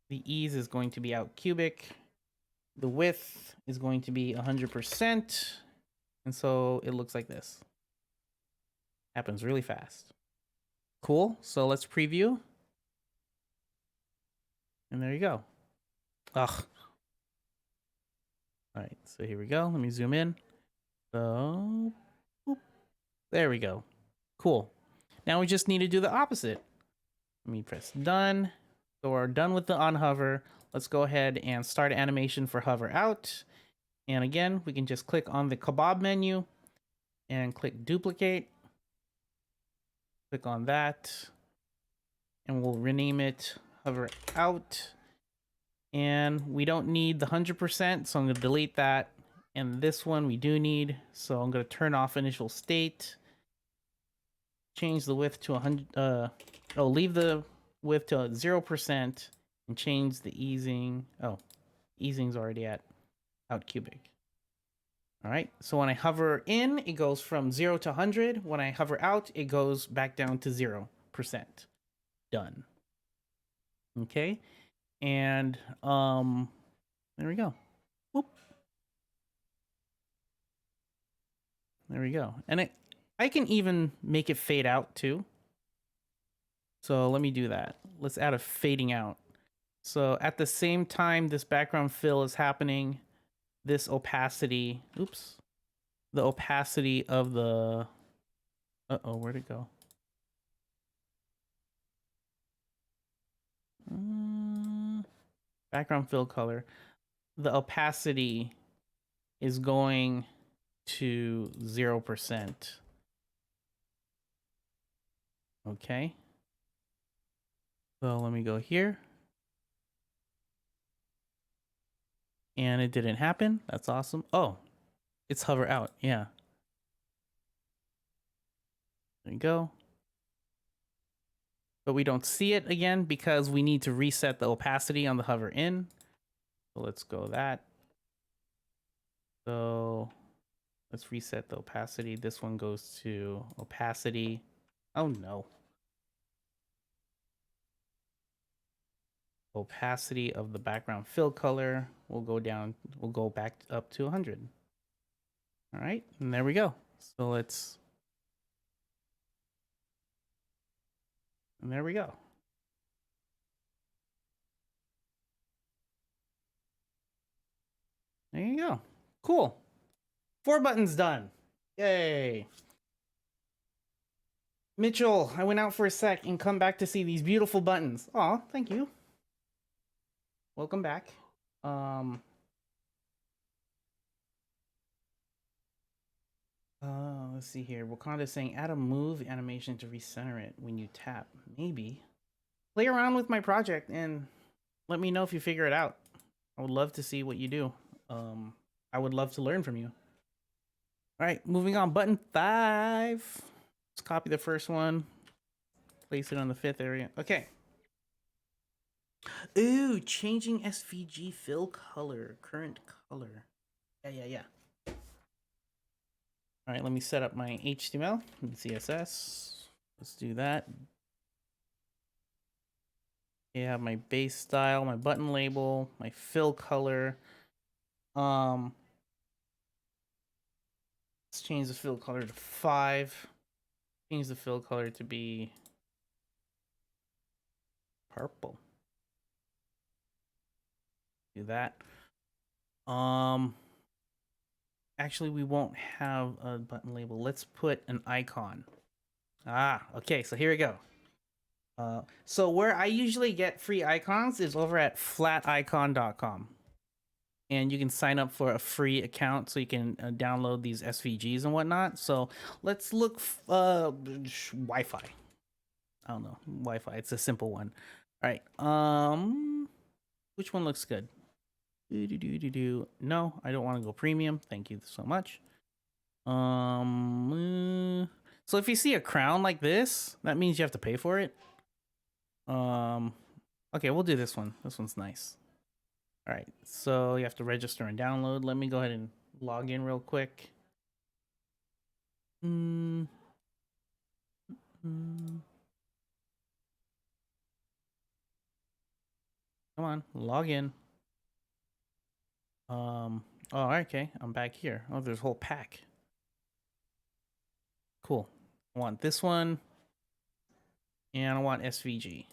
the ease is going to be out cubic. The width is going to be 100%. And so it looks like this. Happens really fast. Cool. So let's preview. And there you go. Ugh. All right. So here we go. Let me zoom in. So boop. There we go. Cool. Now we just need to do the opposite. Let me press done. So we're done with the on hover. Let's go ahead and start animation for hover out. And again, we can just click on the kebab menu and click duplicate. Click on that. And we'll rename it hover out. And we don't need the 100%, so I'm going to delete that. And this one we do need, so I'm going to turn off initial state. Change the width to 100. Leave the width to 0% and change the easing. Oh, easing's already at out cubic. All right, so when I hover in, it goes from 0 to 100. When I hover out, it goes back down to 0%. Done. Okay, and there we go. Whoop. There we go. And I can even make it fade out too. So let me do that. Let's add a fading out. So at the same time this background fill is happening, this opacity, the opacity of the, where'd it go? Background fill color. The opacity is going to 0%. Okay. So let me go here. And it didn't happen. That's awesome. Oh, it's hover out. Yeah. There you go. But we don't see it again because we need to reset the opacity on the hover in. So let's go that. So let's reset the opacity. This one goes to opacity. Oh no. Opacity of the background fill color will go down, we'll go back up to 100. All right, and there we go. So let's, and there we go. There you go. Cool. 4 buttons done. Yay. Mitchell, I went out for a sec and come back to see these beautiful buttons. Aw, thank you. Welcome back. Let's see here. Wakanda's saying add a move animation to recenter it when you tap. Maybe. Play around with my project and let me know if you figure it out. I would love to see what you do. I would love to learn from you. All right, moving on. Button 5. Let's copy the first one. Place it on the 5th area. Okay. Ooh, changing SVG fill color, current color. Yeah. All right, let me set up my HTML and CSS. Let's do that. I have my base style, my button label, my fill color. Let's change the fill color to 5. Change the fill color to be purple. Do that. Actually, we won't have a button label. Let's put an icon. Okay, so here we go. So where I usually get free icons is over at flaticon.com. And you can sign up for a free account so you can download these SVGs and whatnot. So let's look Wi-Fi. I don't know, Wi-Fi. It's a simple one. All right. Which one looks good? No, I don't want to go premium. Thank you so much. So So if you see a crown like this, that means you have to pay for it. Okay, we'll do this one. This one's nice. All right, so you have to register and download. Let me go ahead and log in real quick. Mm. Mm. Come on, log in. Oh, okay, I'm back here. Oh, there's a whole pack. Cool. I want this one, and I want SVG.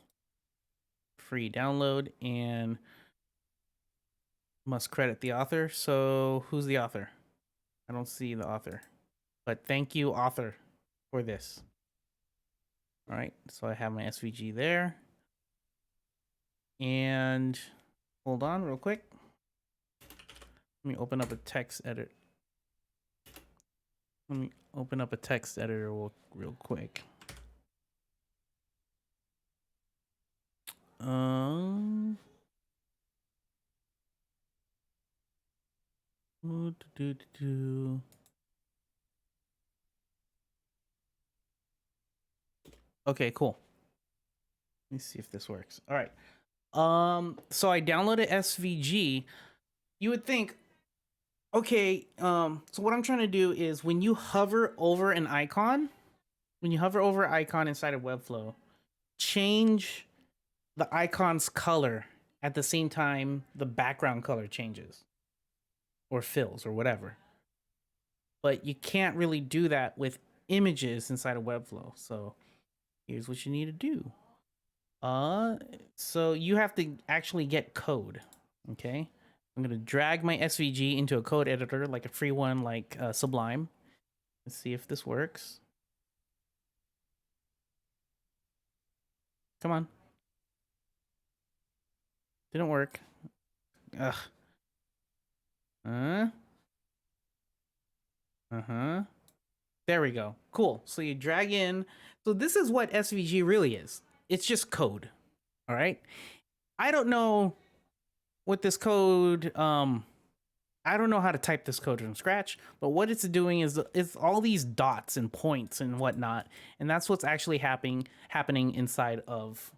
Free download, and must credit the author. So who's the author? I don't see the author, but thank you, author, for this. All right, so I have my SVG there. And hold on real quick. Let me open up a text editor. Let me open up a text editor real quick. Okay, cool. Let me see if this works. All right. So I downloaded SVG. You would think, okay, so what I'm trying to do is when you hover over an icon, inside of Webflow, change the icon's color at the same time the background color changes or fills or whatever. But you can't really do that with images inside of Webflow. So here's what you need to do. So you have to actually get code. Okay. I'm going to drag my SVG into a code editor, like a free one, like Sublime. Let's see if this works. Come on. Didn't work. Ugh. There we go. Cool. So you drag in. So this is what SVG really is. It's just code. All right. I don't know what this code. I don't know how to type this code from scratch, but what it's doing is it's all these dots and points and whatnot, and that's what's actually happening inside of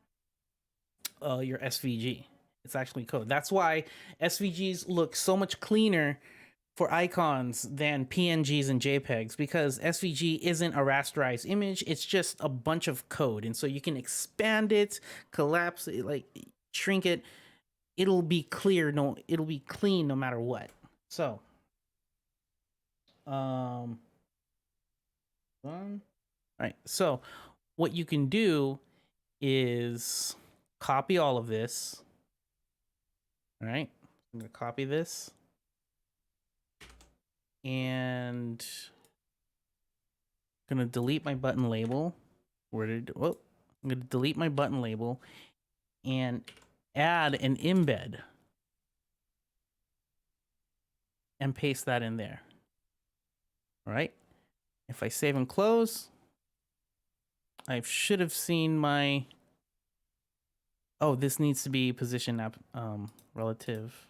your SVG. It's actually code. That's why SVGs look so much cleaner for icons than PNGs and JPEGs, because SVG isn't a rasterized image. It's just a bunch of code. And so you can expand it, collapse it, like shrink it. It'll be clear. No, it'll be clean no matter what. So, all right. So what you can do is copy all of this. All right. I'm going to copy this. And I'm gonna delete my button label. I'm gonna delete my button label and add an embed and paste that in there. All right. If I save and close, I should have seen my. Oh, this needs to be position relative.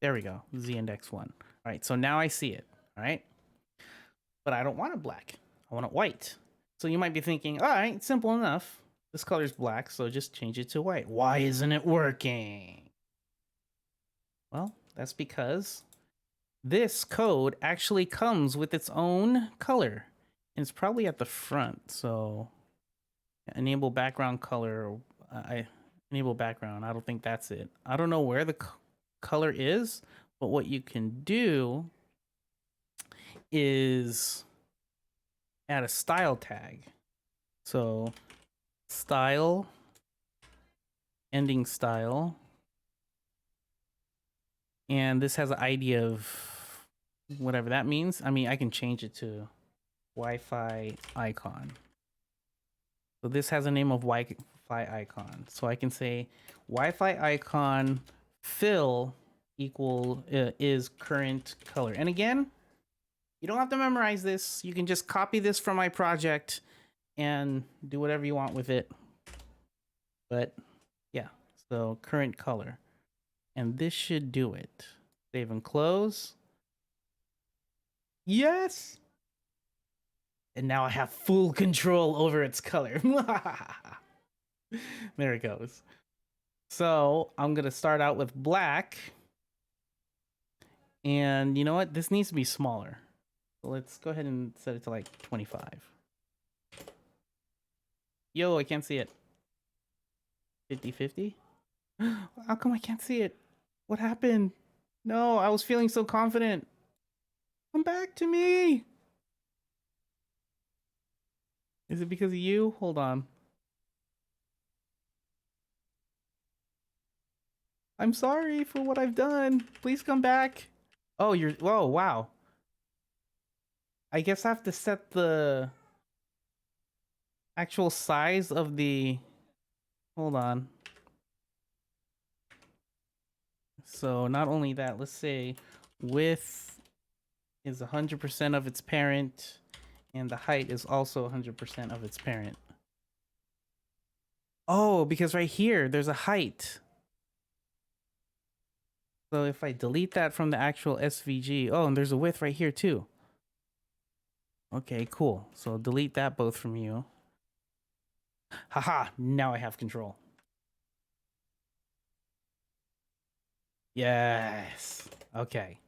There we go. Z index 1. All right. So now I see it. All right. But I don't want it black. I want it white. So you might be thinking, all right, simple enough. This color's black, so just change it to white. Why isn't it working? Well, that's because this code actually comes with its own color. And it's probably at the front. So enable background color. Enable background. I don't think that's it. I don't know where the color is, but what you can do is add a style tag. So style, ending style. And this has an ID of whatever that means. I mean, I can change it to Wi-Fi icon. So this has a name of Wi-Fi icon. So I can say Wi-Fi icon fill equal is current color. And again, you don't have to memorize this. You can just copy this from my project and do whatever you want with it. But yeah, so current color. And this should do it. Save and close. Yes. And now I have full control over its color. There it goes. So I'm gonna start out with black. And you know what? This needs to be smaller. So let's go ahead and set it to like 25. Yo, I can't see it. 50-50? How come I can't see it? What happened? No, I was feeling so confident. Come back to me. Is it because of you? Hold on. I'm sorry for what I've done. Please come back. Oh, you're... Whoa, wow. I guess I have to set the actual size of the... Hold on. So not only that, let's say width is 100% of its parent, and the height is also 100% of its parent. Oh, because right here, there's a height. So if I delete that from the actual SVG, oh, and there's a width right here too. Okay, cool. So delete that both from you. Haha, now I have control. Yes. Okay.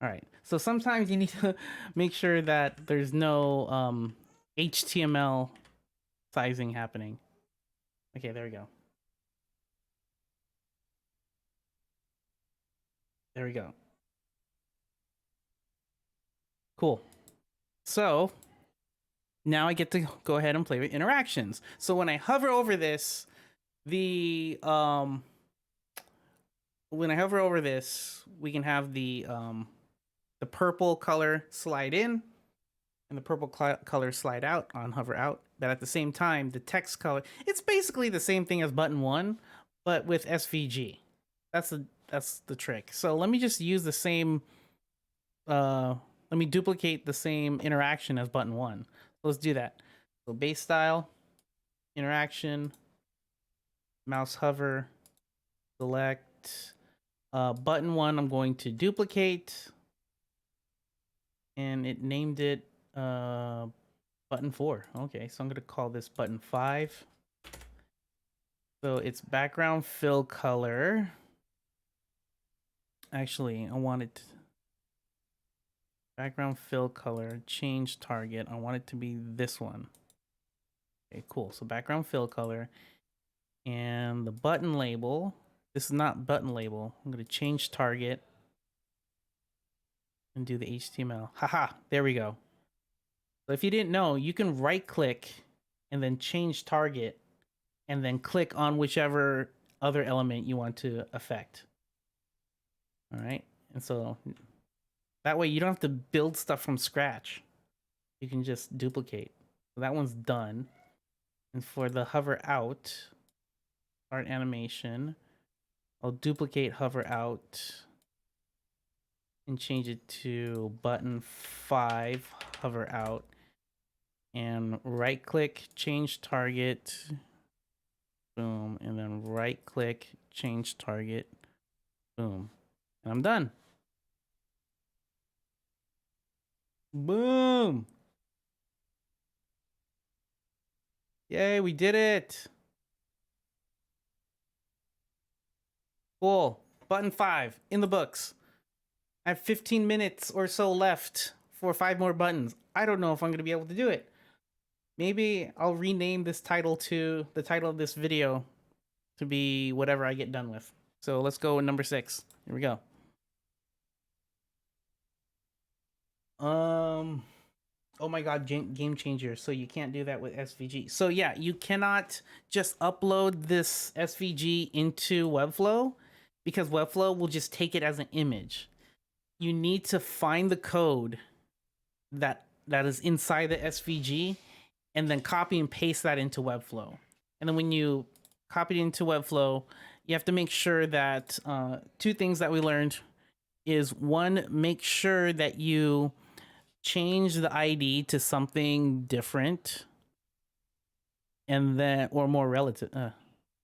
All right. So sometimes you need to make sure that there's no HTML sizing happening. Okay, there we go. There we go. Cool. So now I get to go ahead and play with interactions. So when I hover over this, when I hover over this, we can have the purple color slide in and the purple color slide out on hover out. But at the same time, the text color, it's basically the same thing as button 1, but with SVG. That's the trick. So let me just use the same let me duplicate the same interaction as button 1. Let's do that. So base style, interaction, mouse hover, select button 1. I'm going to duplicate, and it named it button 4. Okay, so I'm going to call this button 5. So it's background fill color. Actually, I want it background fill color, change target. I want it to be this one. Okay, cool. So background fill color, and the button label. This is not button label. I'm going to change target and do the HTML. Haha, there we go. So if you didn't know, you can right click and then change target and then click on whichever other element you want to affect. All right. And so that way you don't have to build stuff from scratch. You can just duplicate. So that one's done. And for the hover out, start animation, I'll duplicate hover out and change it to button 5, hover out, and right click, change target, boom, and then right click, change target, boom, and I'm done. Boom. Yay, we did it. Cool. Button 5 in the books. I have 15 minutes or so left for 5 more buttons. I don't know if I'm going to be able to do it. Maybe I'll rename this title to the title of this video to be whatever I get done with. So let's go with number 6. Here we go. Oh my god, game changer. So you can't do that with SVG. So yeah, you cannot just upload this SVG into Webflow because Webflow will just take it as an image. You need to find the code that is inside the SVG and then copy and paste that into Webflow. And then when you copy it into Webflow, you have to make sure that 2 things that we learned is 1, make sure that you change the ID to something different, and then or more relative.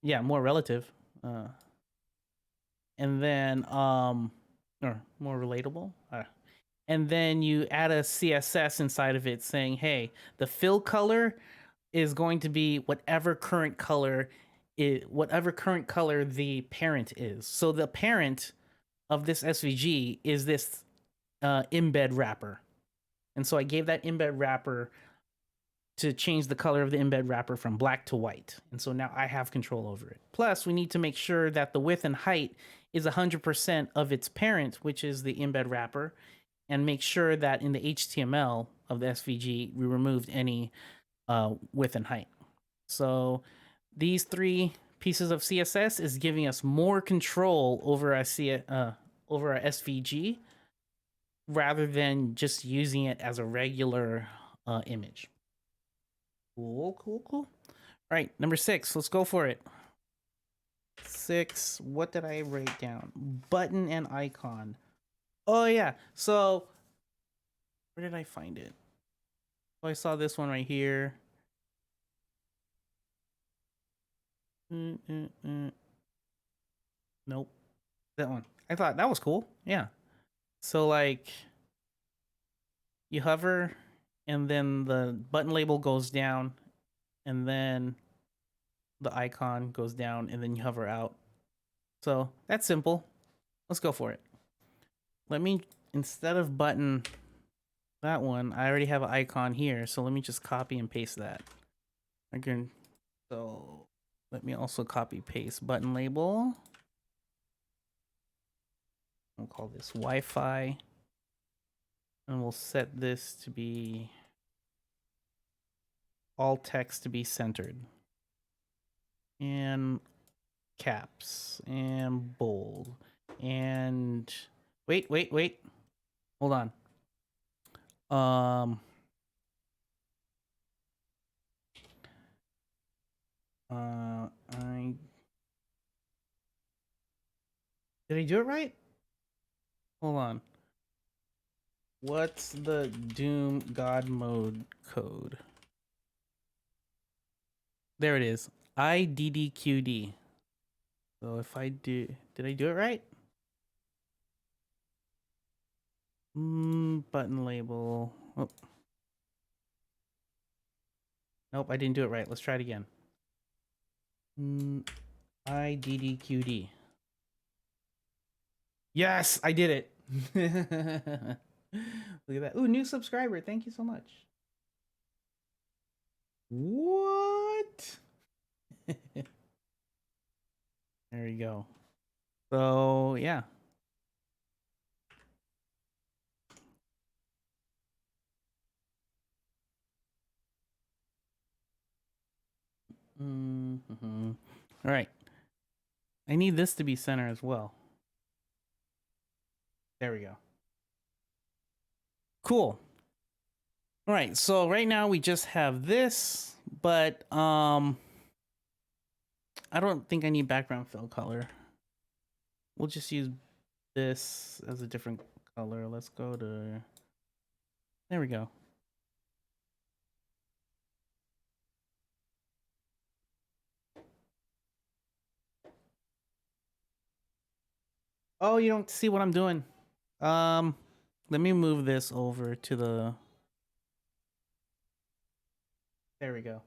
More relative. And then or more relatable. and then you add a CSS inside of it saying, hey, the fill color is going to be whatever current color the parent is. So the parent of this SVG is this embed wrapper. And so I gave that embed wrapper to change the color of the embed wrapper from black to white. And so now I have control over it. Plus, we need to make sure that the width and height is 100% of its parent, which is the embed wrapper, and make sure that in the HTML of the SVG, we removed any width and height. So these three pieces of CSS is giving us more control over our SVG rather than just using it as a regular image. Cool. All right, number 6. Let's go for it. 6. What did I write down? Button and icon. Oh yeah. So where did I find it? Oh, I saw this one right here. Nope. That one. I thought that was cool. Yeah. So like you hover and then the button label goes down and then the icon goes down and then you hover out. So that's simple. Let's go for it. Let me, instead of button that one, I already have an icon here. So let me just copy and paste that. Again, so let me also copy paste button label. We'll call this Wi-Fi. And we'll set this to be all text to be centered. And caps and bold. And wait. Hold on. Did I do it right? Hold on. What's the Doom God mode code? There it is. IDDQD. So if I do, did I do it right? Button label. Oh. Nope, I didn't do it right. Let's try it again. IDDQD. Yes, I did it. Look at that. Ooh, new subscriber. Thank you so much. What? There you go. So, yeah. All right. I need this to be center as well. There we go. Cool. All right. So right now we just have this, but I don't think I need background fill color. We'll just use this as a different color. Let's go to, there we go. Oh, you don't see what I'm doing. Let me move this over to the, there we go.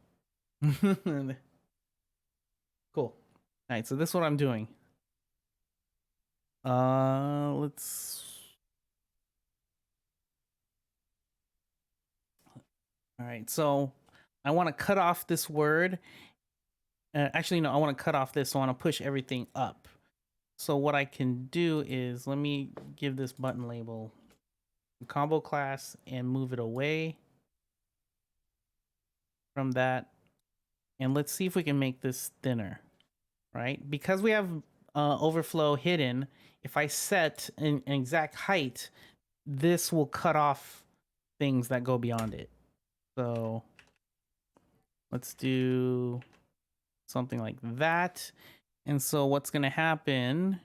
Cool. All right, so this is what I'm doing. Let's, all right, so I want to cut off this word. Actually, no, I want to cut off this, so I want to push everything up. So what I can do is, let me give this button label combo class and move it away from that. And let's see if we can make this thinner, right? Because we have overflow hidden, if I set an exact height, this will cut off things that go beyond it. So let's do something like that. And so what's going to happen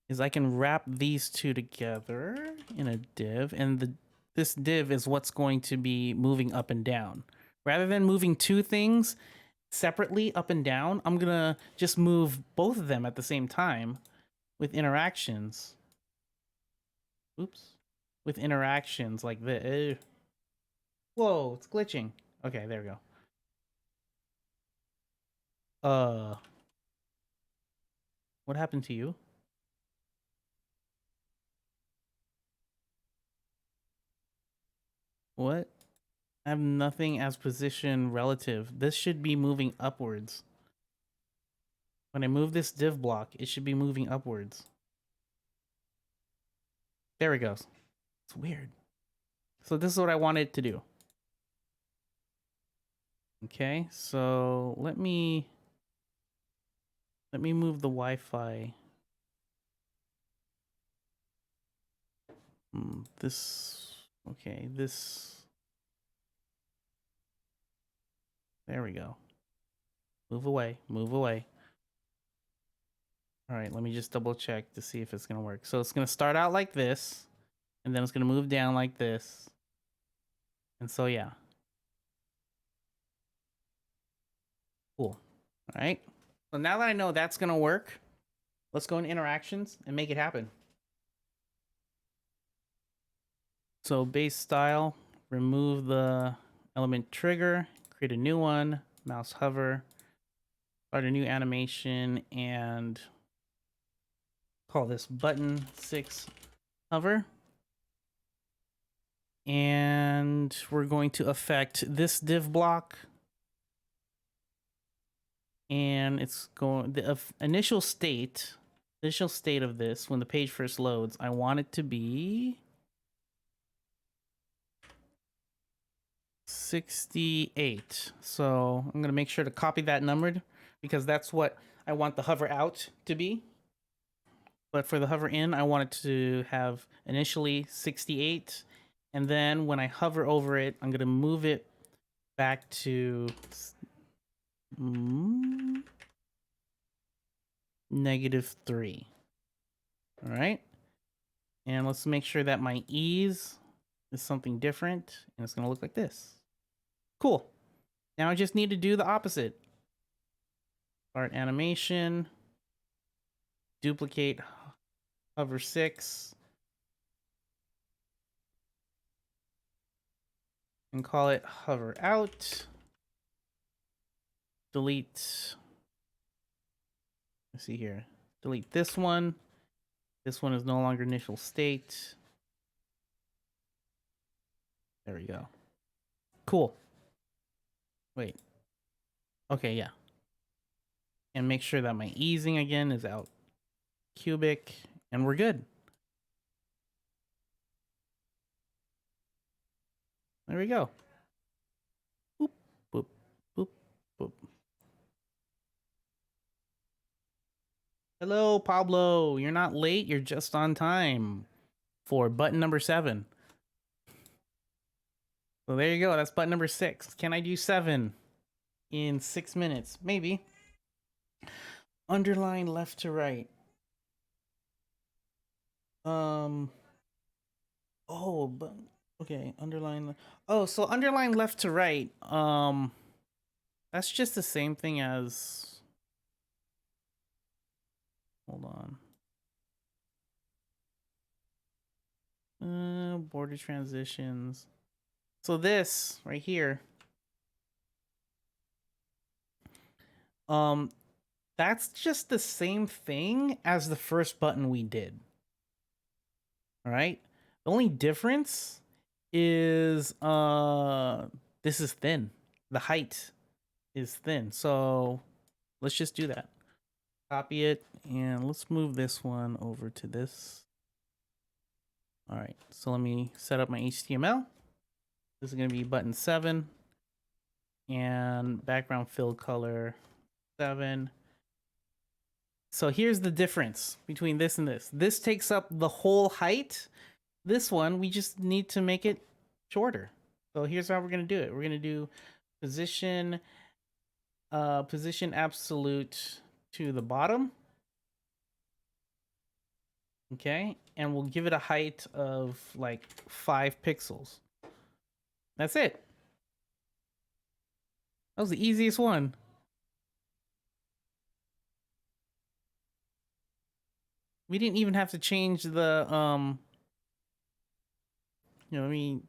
is I can wrap these two together in a div, and this div is what's going to be moving up and down. Rather than moving two things separately up and down, I'm going to just move both of them at the same time with interactions. Oops. with interactions like this. Whoa, it's glitching. Okay, there we go. What happened to you? What? I have nothing as position relative. This should be moving upwards. When I move this div block, it should be moving upwards. There it goes. It's weird. So this is what I wanted to do. Okay, so let me move the Wi-Fi. This. There we go. Move away, move away. All right, let me just double check to see if it's gonna work. So it's gonna start out like this, and then it's gonna move down like this. And so yeah. Cool. All right. So now that I know that's gonna work, let's go in interactions and make it happen. So base style, remove the element trigger, create a new one, mouse hover, start a new animation, and call this button 6 hover. And we're going to affect this div block. And it's going, the initial state of this, when the page first loads, I want it to be 68. So I'm going to make sure to copy that numbered because that's what I want the hover out to be. But for the hover in, I want it to have initially 68. And then when I hover over it, I'm going to move it back to -3. All right. And let's make sure that my ease is something different. And it's going to look like this. Cool. Now I just need to do the opposite. Start animation. Duplicate hover 6. And call it hover out. Delete. Let's see here. Delete this one. This one is no longer initial state. There we go. Cool. Wait. Okay, yeah. And make sure that my easing again is out. Cubic. And we're good. There we go. Boop, boop, boop, boop. Hello, Pablo. You're not late. You're just on time for button number 7. So there you go. That's button number 6. Can I do 7 in 6 minutes? Maybe. Underline left to right. Oh, but okay. Underline. Oh, so underline left to right. That's just the same thing as. Hold on. Border transitions. So this right here. That's just the same thing as the first button we did. All right. The only difference is this is thin. The height is thin. So let's just do that. Copy it and let's move this one over to this. All right. So let me set up my HTML. This is going to be button 7 and background fill color 7. So here's the difference between this and this. This takes up the whole height. This one, we just need to make it shorter. So here's how we're going to do it. We're going to do position absolute to the bottom. Okay. And we'll give it a height of like 5 pixels. That's it. That was the easiest one. We didn't even have to change the Let me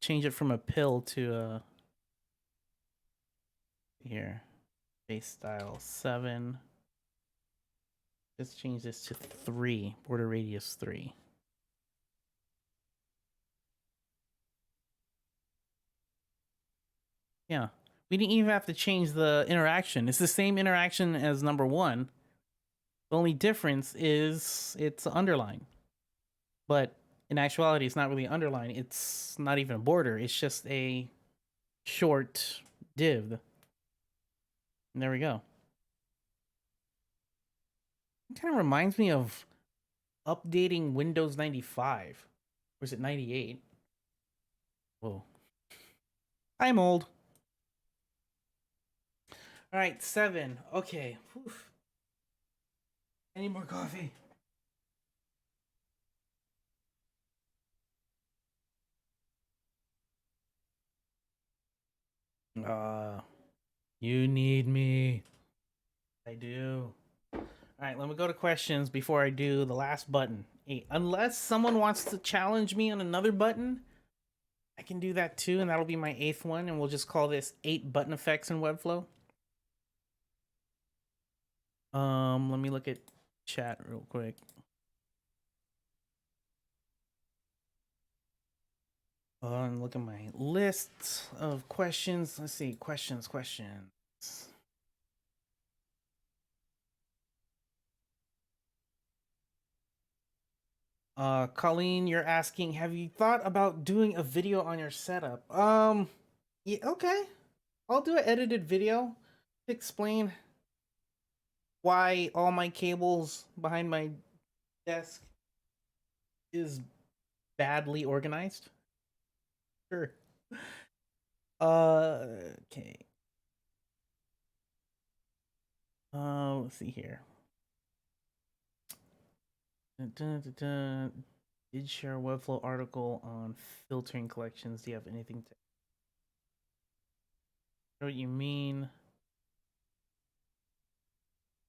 change it from a pill to a here. Base style 7. Let's change this to 3. Border radius 3. Yeah. We didn't even have to change the interaction. It's the same interaction as number 1. The only difference is it's underline. But in actuality, it's not really underline. It's not even a border. It's just a short div. And there we go. It kind of reminds me of updating Windows 95. Or is it 98? Whoa. I'm old. All right, 7. Okay. Oof. I need more coffee. You need me. I do. All right, let me go to questions before I do the last button. 8. Unless someone wants to challenge me on another button, I can do that too, and that'll be my 8th one, and we'll just call this 8 button effects in Webflow. Let me look at chat real quick. And look at my list of questions. Let's see, questions. Colleen, you're asking, have you thought about doing a video on your setup? Yeah, okay. I'll do an edited video to explain why all my cables behind my desk is badly organized. Sure. Okay. Let's see here. Did share a Webflow article on filtering collections. Do you have anything to know what you mean?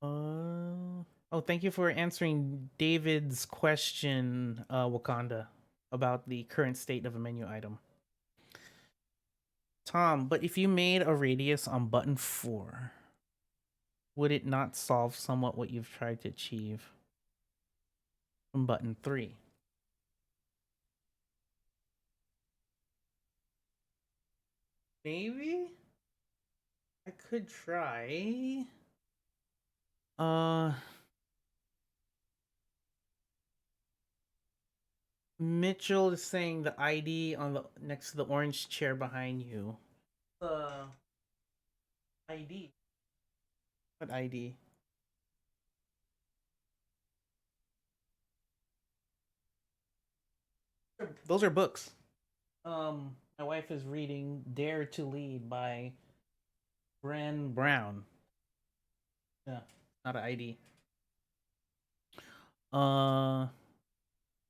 Oh, thank you for answering David's question, Wakanda, about the current state of a menu item. Tom, but if you made a radius on button 4, would it not solve somewhat what you've tried to achieve from button 3? Maybe? I could try. Mitchell is saying the ID on the next to the orange chair behind you. ID. What ID? Those are books. My wife is reading Dare to Lead by Bren Brown. Yeah, not an ID.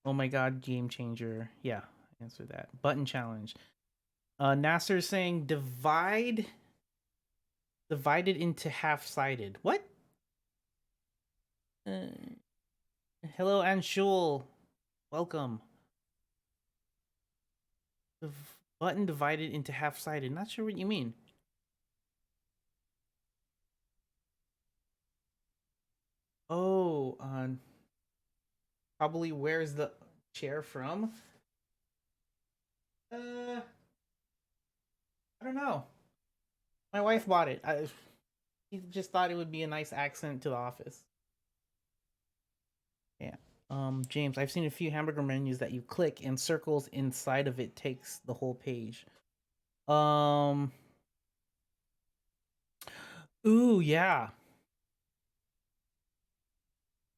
Oh my god, game changer. Yeah, answer that. Button challenge. Nasser's saying divided into half-sided. What? Hello, Anshul. Welcome. The button divided into half-sided. Not sure what you mean. Oh, probably where's the chair from? I don't know. My wife bought it. She just thought it would be a nice accent to the office. Yeah. James, I've seen a few hamburger menus that you click and circles inside of it takes the whole page. Ooh, yeah.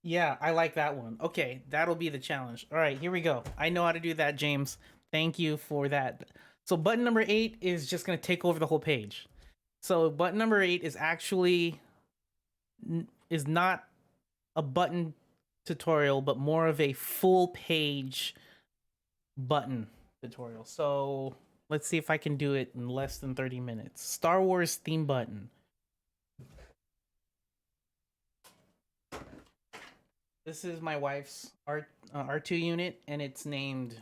Yeah, I like that one. Okay, that'll be the challenge. All right, here we go. I know how to do that, James. Thank you for that. So button number 8 is just going to take over the whole page. So button number 8 is actually is not a button tutorial, but more of a full page button tutorial. So let's see if I can do it in less than 30 minutes. Star Wars theme button. This is my wife's R2 unit, and it's named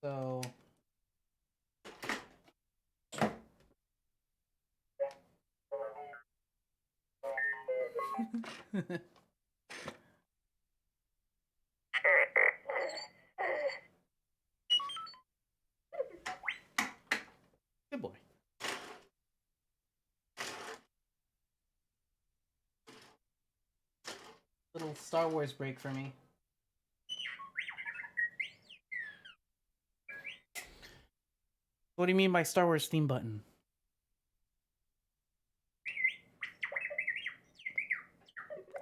So good boy. Little Star Wars break for me. What do you mean by Star Wars theme button?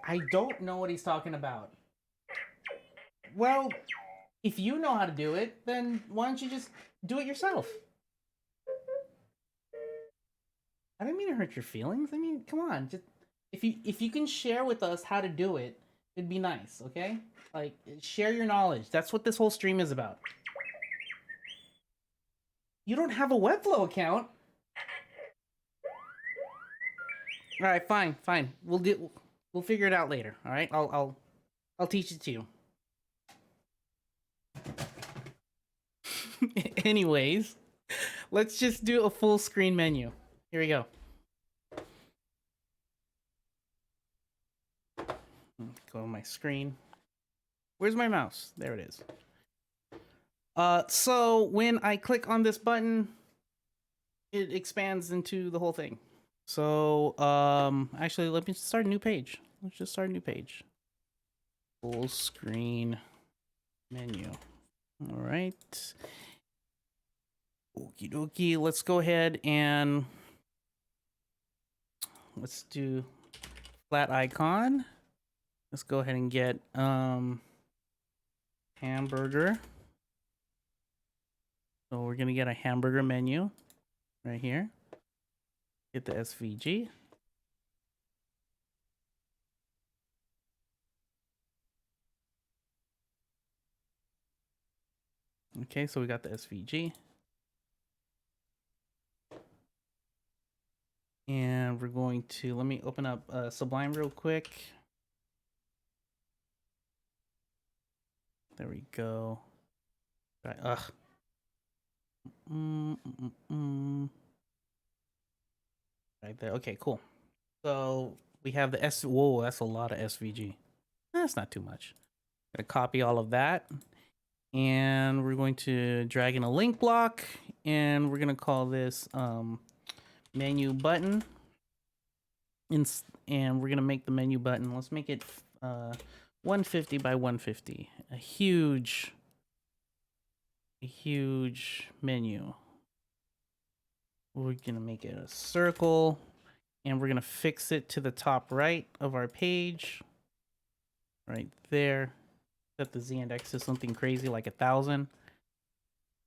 I don't know what he's talking about. Well, if you know how to do it, then why don't you just do it yourself? I didn't mean to hurt your feelings. I mean, come on, just if you can share with us how to do it, it'd be nice, okay? Like share your knowledge. That's what this whole stream is about. You don't have a Webflow account. All right, fine, fine. We'll figure it out later. All right, I'll teach it to you. Anyways, let's just do a full screen menu. Here we go. Go to my screen. Where's my mouse? There it is. So when I click on this button, it expands into the whole thing. So, actually, let me start a new page. Let's just start a new page. Full screen menu. All right. Okie dokie. Let's go ahead and let's do flat icon. Let's go ahead and get hamburger. So we're gonna get a hamburger menu right here. Get the SVG. Okay, so we got the SVG. And we're going to, let me open up Sublime real quick. There we go. Right, right there. Okay, cool. So we have the whoa, that's a lot of SVG. That's not too much. Gonna copy all of that. And we're going to drag in a link block. And we're gonna call this menu button. And we're gonna make the menu button. Let's make it 150 by 150. A huge menu. We're gonna make it a circle, and we're gonna fix it to the top right of our page. Right there. Set the z-index to something crazy like 1,000.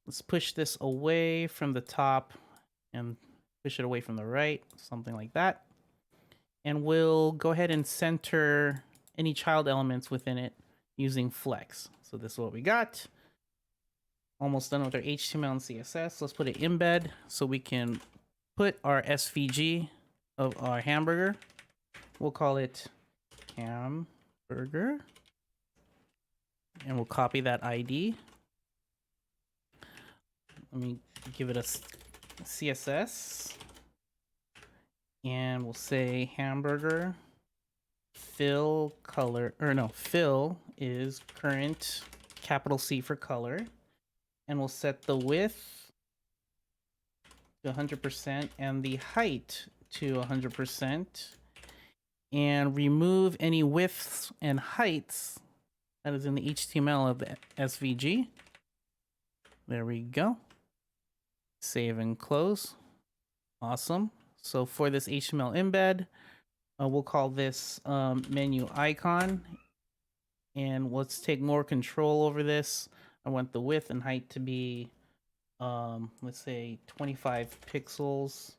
Let's push this away from the top and push it away from the right, something like that. And we'll go ahead and center any child elements within it using flex. So this is what we got. Almost done with our HTML and CSS. Let's put an embed so we can put our SVG of our hamburger. We'll call it hamburger. And we'll copy that ID. Let me give it a CSS. And we'll say hamburger fill color, or no, fill is current, capital C for color. And we'll set the width to 100% and the height to 100%. And remove any widths and heights that is in the HTML of the SVG. There we go. Save and close. Awesome. So for this HTML embed, we'll call this menu icon. And let's take more control over this. I want the width and height to be, let's say 25 pixels.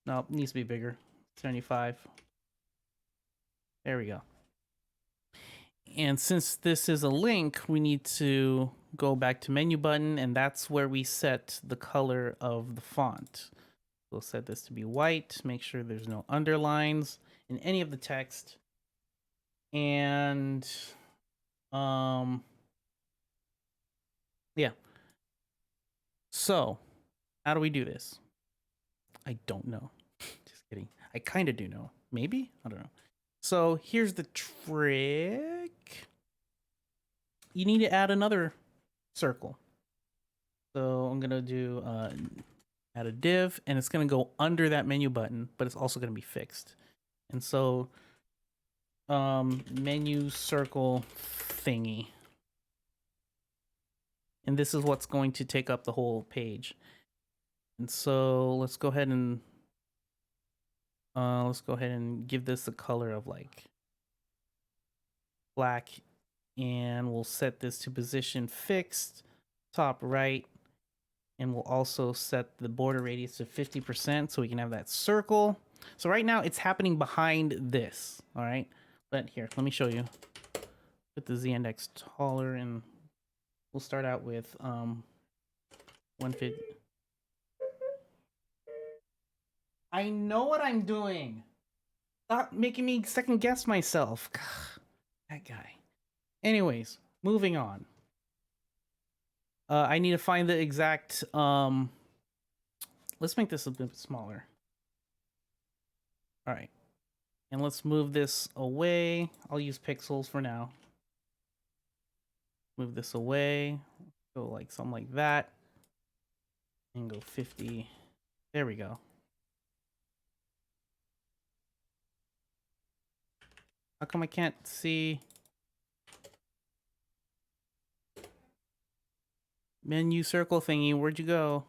No, it needs to be bigger. 75. There we go. And since this is a link, we need to go back to menu button, and that's where we set the color of the font. We'll set this to be white, make sure there's no underlines in any of the text. And Yeah. So, how do we do this? I don't know. Just kidding. I kind of do know. Maybe? I don't know. So, here's the trick. You need to add another circle. So, I'm going to do add a div, and it's going to go under that menu button, but it's also going to be fixed. And so, menu circle thingy. And this is what's going to take up the whole page. And so let's go ahead and give this a color of like black, and we'll set this to position fixed, top right, and we'll also set the border radius to 50% so we can have that circle. So right now it's happening behind this, all right? But here, let me show you. Put the z-index taller, and we'll start out with 150. I know what I'm doing. Stop making me second guess myself. That guy. Anyways, moving on. I need to find the exact. Let's make this a bit smaller. All right, and let's move this away. I'll use pixels for now. Move this away. Go like something like that, and go 50. There we go. How come I can't see? Menu circle thingy, where'd you go?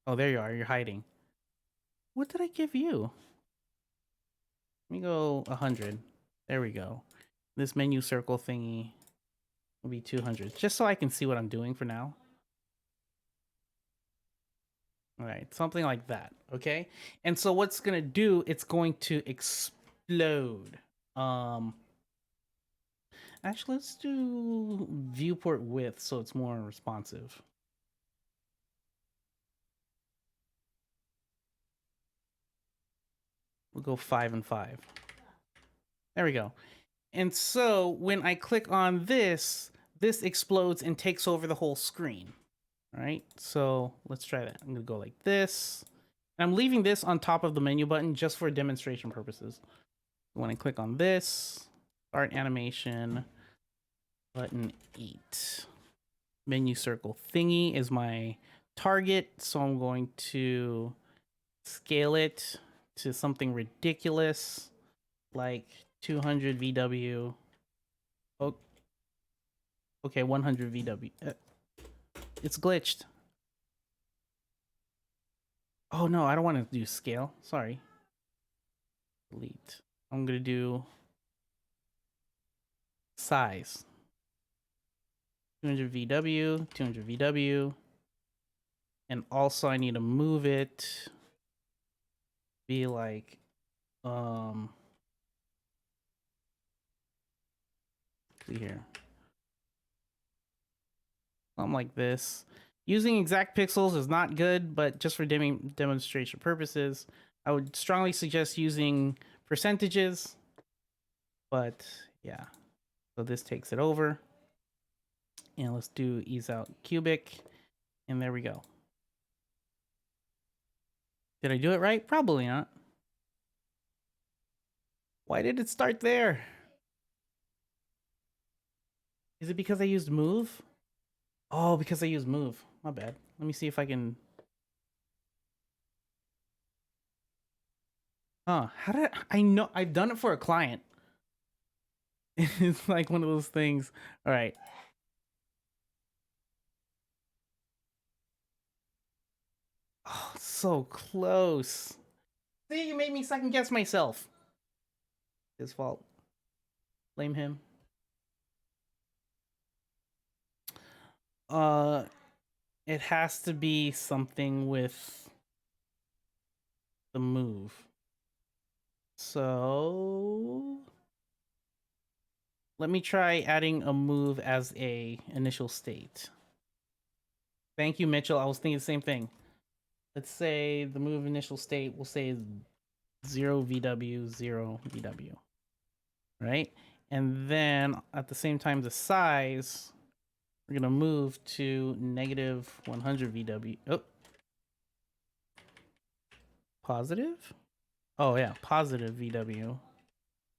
Oh, there you are. You're hiding. What did I give you? Let me go 100. There we go. This menu circle thingy will be 200, just so I can see what I'm doing for now. All right, something like that, okay? And so what's gonna do, it's going to explode. Actually, let's do viewport width so it's more responsive. We'll go 5 and 5. There we go. And so when I click on this, this explodes and takes over the whole screen. All right, so let's try that. I'm gonna go like this. And I'm leaving this on top of the menu button just for demonstration purposes. When I click on this, start animation, button 8. Menu circle thingy is my target, so I'm going to scale it to something ridiculous, like 200 VW. Oh, okay, 100 VW. It's glitched. Oh no, I don't want to do scale. Sorry. Delete. I'm gonna do size. 200 VW, 200 VW. And also I need to move it. Be like, see here. Something like this. Using exact pixels is not good, but just for demonstration purposes, I would strongly suggest using percentages. But yeah, so this takes it over. And let's do ease out cubic. And there we go. Did I do it right? Probably not. Why did it start there? Is it because I used move? Oh, because I used move. My bad. Let me see if I can. Huh. How did I know? I've done it for a client. It's like one of those things. All right. Oh, so close. See, you made me second guess myself. His fault. Blame him. Uh, it has to be something with the move. So let me try adding a move as a initial state. Thank you, Mitchell. I was thinking the same thing. Let's say the move initial state, we'll say is 0 VW, 0 VW. Right? And then at the same time, the size We're gonna move to negative 100 VW. Oh, positive? Oh yeah, positive VW.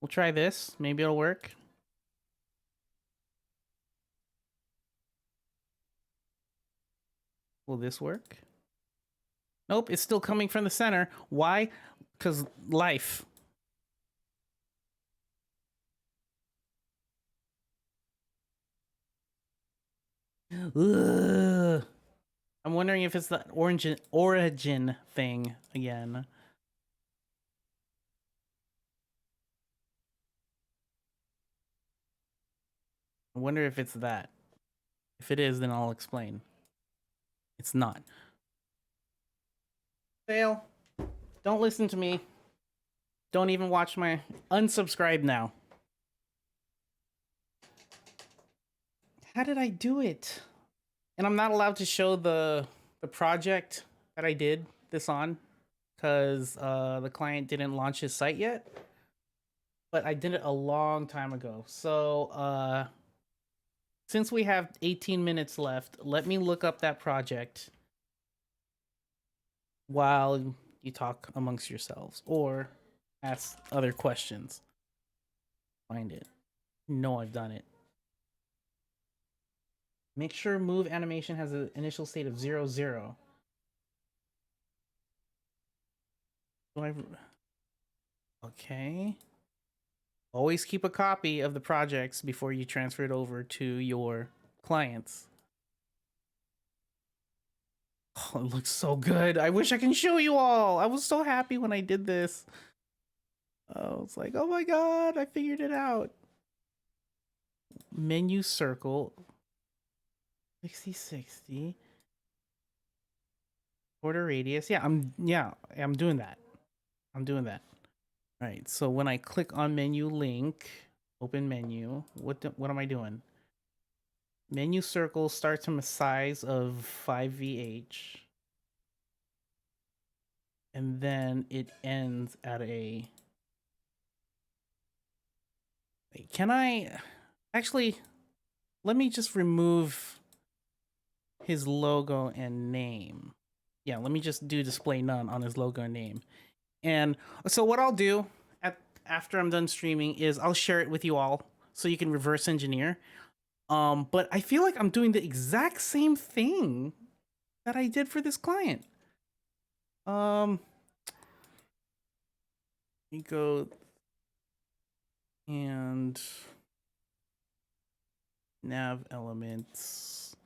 We'll try this. Maybe it'll work. Will this work? Nope, it's still coming from the center. Why? Because life. Ugh. I'm wondering if it's the origin thing again. I wonder if it's that. If it is, then I'll explain. It's not. Fail. Don't listen to me. Don't even watch my unsubscribe now. How did I do it? And I'm not allowed to show the project that I did this on because the client didn't launch his site yet. But I did it a long time ago. So since we have 18 minutes left, let me look up that project while you talk amongst yourselves or ask other questions. Find it. No, I've done it. Make sure move animation has an initial state of 0, 0. Do I... Okay. Always keep a copy of the projects before you transfer it over to your clients. Oh, it looks so good. I wish I can show you all. I was so happy when I did this. I was like, oh my god, I figured it out. Menu circle. 60-60. Border radius. Yeah, I'm doing that. I'm doing that. All right, so when I click on menu link, open menu, what am I doing? Menu circle starts from a size of 5 VH. And then it ends at a... Can I... Actually, let me just remove his logo and name. Yeah, let me just do display none on his logo and name. And so what I'll do after I'm done streaming is I'll share it with you all so you can reverse engineer. But I feel like I'm doing the exact same thing that I did for this client. You go and nav elements.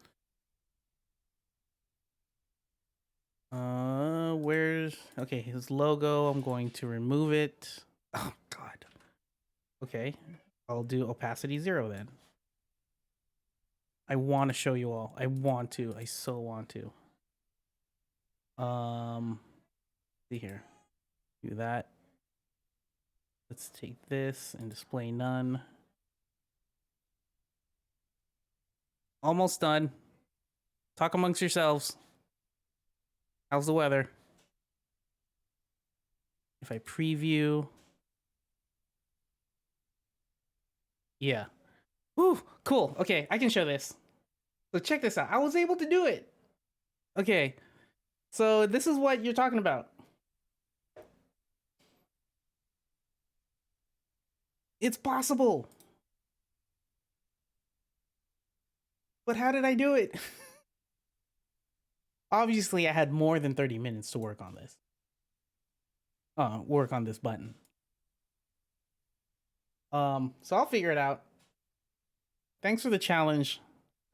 Where's... Okay, his logo, I'm going to remove it. Oh god. Okay, I'll do opacity 0 then. I want to show you all. I want to. I so want to. See here. Do that. Let's take this and display none. Almost done. Talk amongst yourselves. How's the weather? If I preview. Yeah. Woo, cool. Okay, I can show this. So check this out. I was able to do it. Okay. So this is what you're talking about. It's possible. But how did I do it? Obviously, I had more than 30 minutes to work on this. Work on this button. So I'll figure it out. Thanks for the challenge.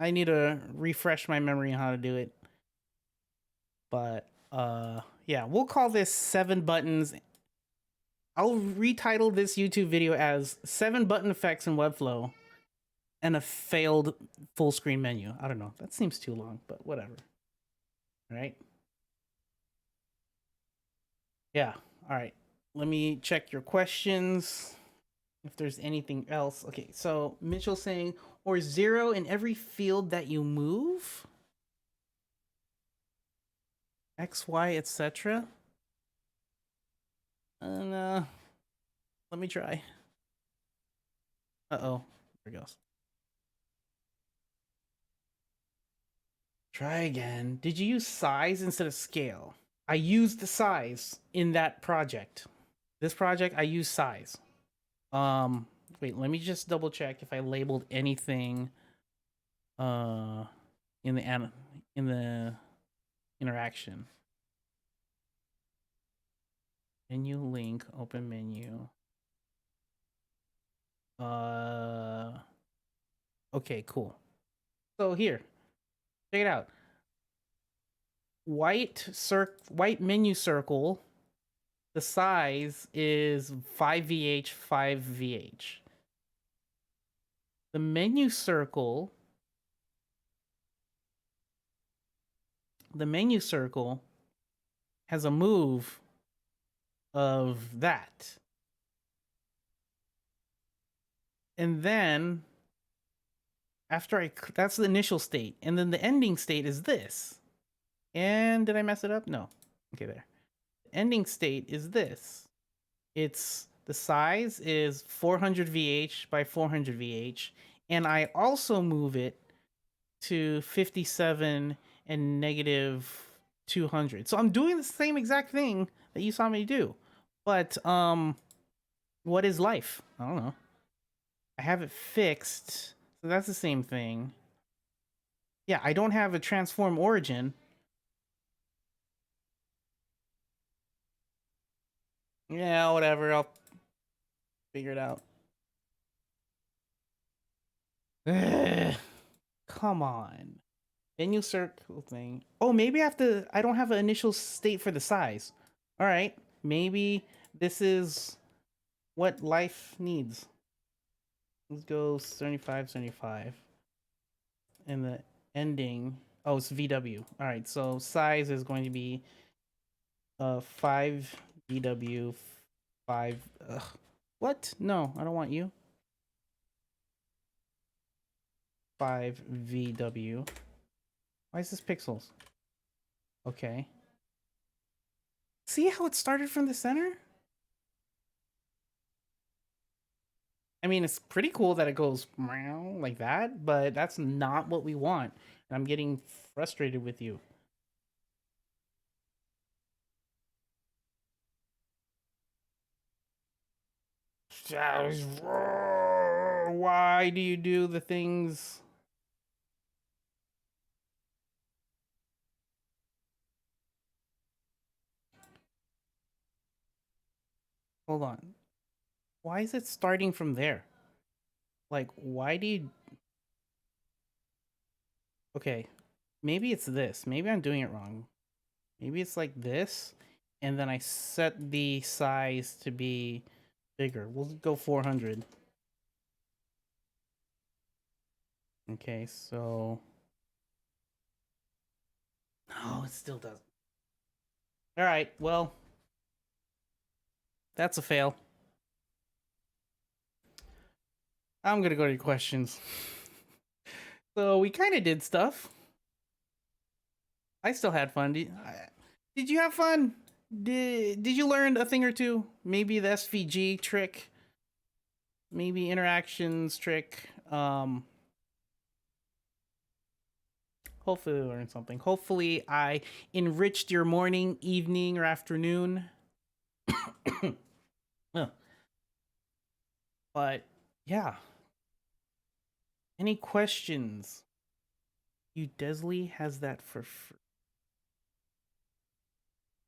I need to refresh my memory on how to do it. But yeah, we'll call this 7 buttons. I'll retitle this YouTube video as 7 button effects in Webflow and a failed full screen menu. I don't know. That seems too long, but whatever. All right. Yeah. All right. Let me check your questions. If there's anything else. Okay. So Mitchell saying, or 0 in every field that you move. X, Y, etc. And let me try. Uh-oh. There it goes. Try again. Did you use size instead of scale? I used the size in that project. This project, I used size. Um, Wait, let me just double check if I labeled anything uh in the in the interaction. Menu link, open menu. Uh okay, cool. So here, check it out. White menu circle. The size is 5VH 5VH. The menu circle, the menu circle has a move of that. And then that's the initial state. And then the ending state is this. And did I mess it up? No. Okay, there. The ending state is this. It's the size is 400 VH by 400 VH. And I also move it to 57 and negative 200. So I'm doing the same exact thing that you saw me do. But what is life? I don't know. I have it fixed. So that's the same thing. Yeah, I don't have a transform origin. Yeah, whatever. I'll figure it out. Come on. Menu circle thing. Oh, maybe I don't have an initial state for the size. All right. Maybe this is what life needs. Let's go 75, 75. And the ending, oh, it's VW. All right. So size is going to be 5 VW, 5. Ugh. What? No, I don't want you. 5 VW. Why is this pixels? Okay. See how it started from the center? I mean, it's pretty cool that it goes like that, but that's not what we want. And I'm getting frustrated with you. Why do you do the things? Hold on. Why is it starting from there? Like, why do you... Okay, maybe it's this. Maybe I'm doing it wrong. Maybe it's like this, and then I set the size to be bigger. We'll go 400. Okay, so... No, it still doesn't. All right, well, that's a fail. I'm gonna go to your questions. So we kind of did stuff. I still had fun. Did you have fun? Did you learn a thing or two? Maybe the SVG trick, maybe interactions trick. Hopefully you learned something. Hopefully I enriched your morning, evening, or afternoon. But yeah. Any questions? Udesly has that for free.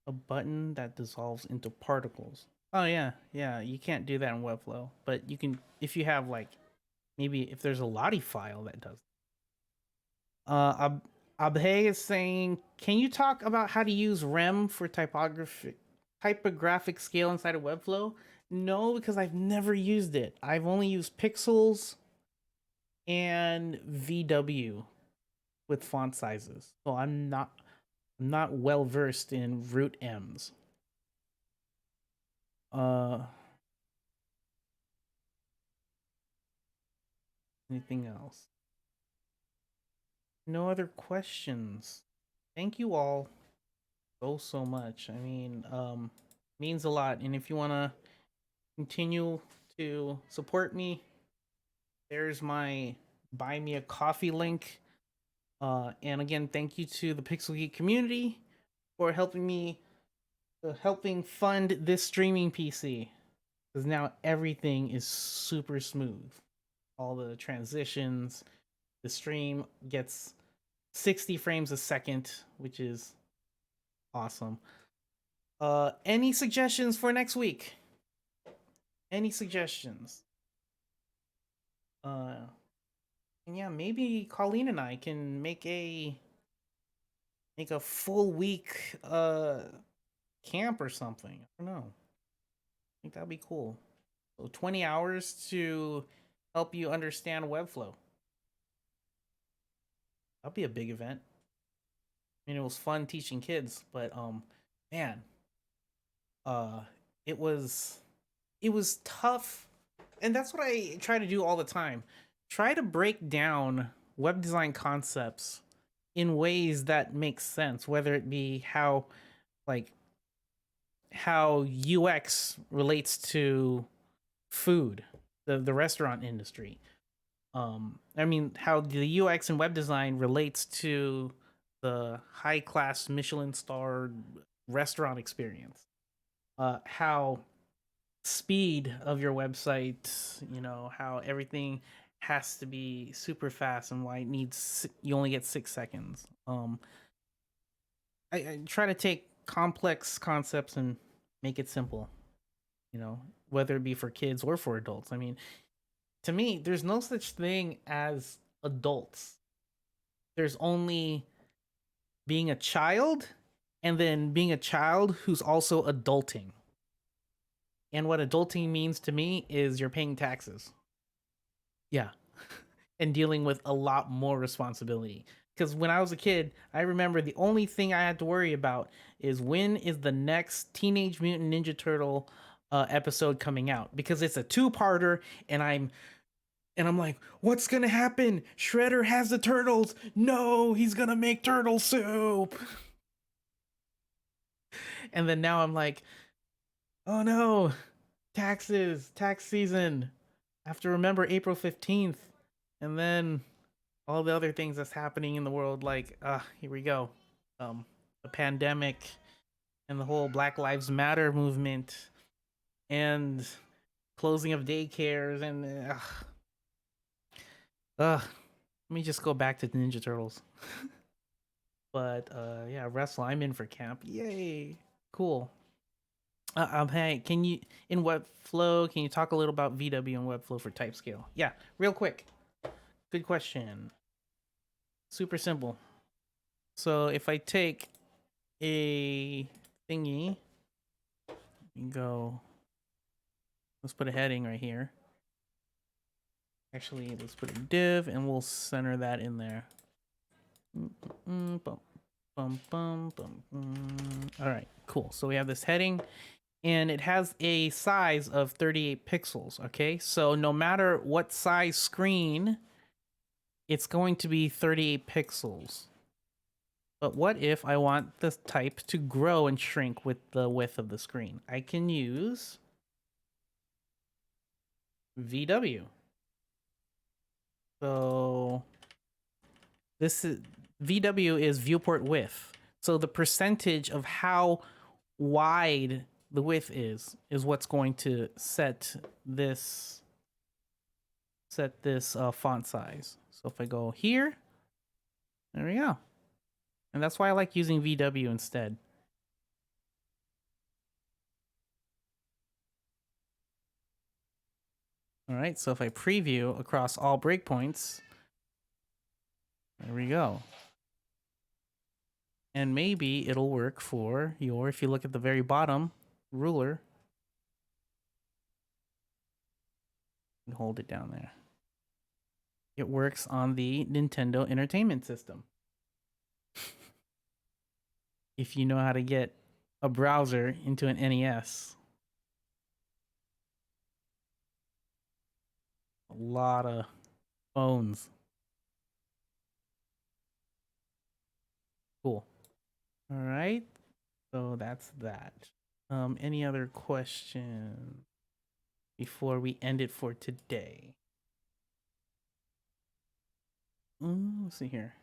A button that dissolves into particles. Oh yeah, yeah. You can't do that in Webflow, but you can if you have like maybe if there's a Lottie file that does. Abhay is saying, can you talk about how to use rem for typographic scale inside of Webflow? No, because I've never used it. I've only used pixels and VW with font sizes. So I'm not well versed in root M's. Anything else? No other questions. Thank you all so much. I mean, means a lot. And if you want to continue to support me, there's my buy me a coffee link. And again, thank you to the Pixel Geek community for helping fund this streaming PC. Because now everything is super smooth. All the transitions, the stream gets 60 frames a second, which is awesome. Any suggestions for next week? Any suggestions? Uh, and yeah, maybe Colleen and I can make a full week camp or something. I don't know. I think that'd be cool. So 20 hours to help you understand Webflow. That'd be a big event. I mean, it was fun teaching kids, but man, uh, it was it was tough, and that's what I try to do all the time. Try to break down web design concepts in ways that make sense, whether it be like how UX relates to food, the restaurant industry. I mean, how the UX and web design relates to the high class Michelin starred restaurant experience. How speed of your website, how everything has to be super fast and why you only get 6 seconds. I try to take complex concepts and make it simple, you know, whether it be for kids or for adults. I mean, to me, there's no such thing as adults. There's only being a child and then being a child who's also adulting. And what adulting means to me is you're paying taxes. Yeah. And dealing with a lot more responsibility. Because when I was a kid, I remember the only thing I had to worry about is when is the next Teenage Mutant Ninja Turtle episode coming out? Because it's a two-parter, and I'm like, what's gonna happen? Shredder has the turtles. No, he's gonna make turtle soup. And then now I'm like, oh no, tax season. I have to remember April 15th. And then all the other things that's happening in the world, like, here we go. The pandemic and the whole Black Lives Matter movement and closing of daycares and let me just go back to Ninja Turtles. But yeah, wrestle. I'm in for camp. Yay! Cool. Hey, can you in Webflow? Can you talk a little about VW and Webflow for type scale? Yeah, real quick. Good question. Super simple. So if I take a thingy and go, let's put a heading right here. Actually, let's put a div and we'll center that in there. All right, cool. So we have this heading and it has a size of 38 pixels. Okay, so no matter what size screen, it's going to be 38 pixels. But what if I want the type to grow and shrink with the width of the screen? I can use VW. So this is VW is viewport width. So the percentage of how wide the width is what's going to set this font size. So if I go here, there we go. And that's why I like using VW instead. All right, so if I preview across all breakpoints, there we go. And maybe it'll work for if you look at the very bottom ruler, and hold it down there. It works on the Nintendo Entertainment System. If you know how to get a browser into an NES. A lot of phones. Cool. All right. So that's that. Any other questions before we end it for today? Let's see here.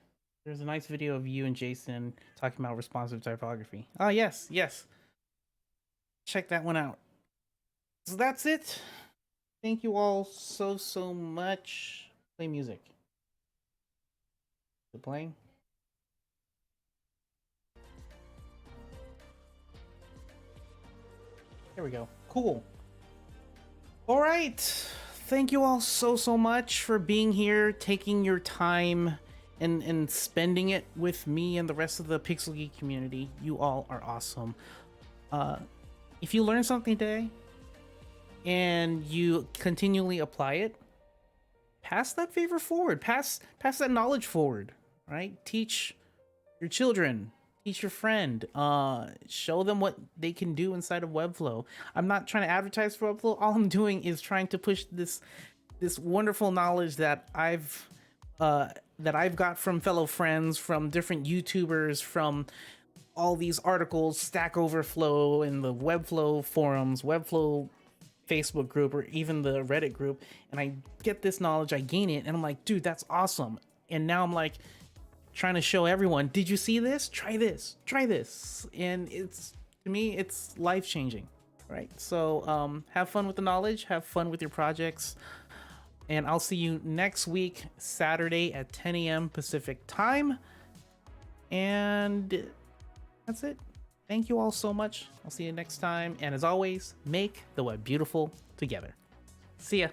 There's a nice video of you and Jason talking about responsive typography. Oh, yes, yes. Check that one out. So that's it. Thank you all so much. Play music. Is it playing? There we go. Cool. All right. Thank you all so much for being here, taking your time and spending it with me and the rest of the Pixel Geek community. You all are awesome. If you learned something today and you continually apply it, pass that favor forward. Pass that knowledge forward, right? Teach your children, teach your friend, show them what they can do inside of Webflow. I'm not trying to advertise for Webflow. All I'm doing is trying to push this wonderful knowledge that I've got from fellow friends, from different YouTubers, from all these articles, Stack Overflow and the Webflow forums, Webflow Facebook group, or even the Reddit group, and I get this knowledge, I gain it, and I'm like, dude, that's awesome. And now I'm like trying to show everyone, did you see this? Try this, and it's, to me, it's life changing, right? So have fun with the knowledge, have fun with your projects, and I'll see you next week, Saturday at 10 a.m. Pacific time. And that's it. Thank you all so much. I'll see you next time. And as always, make the web beautiful together. See ya.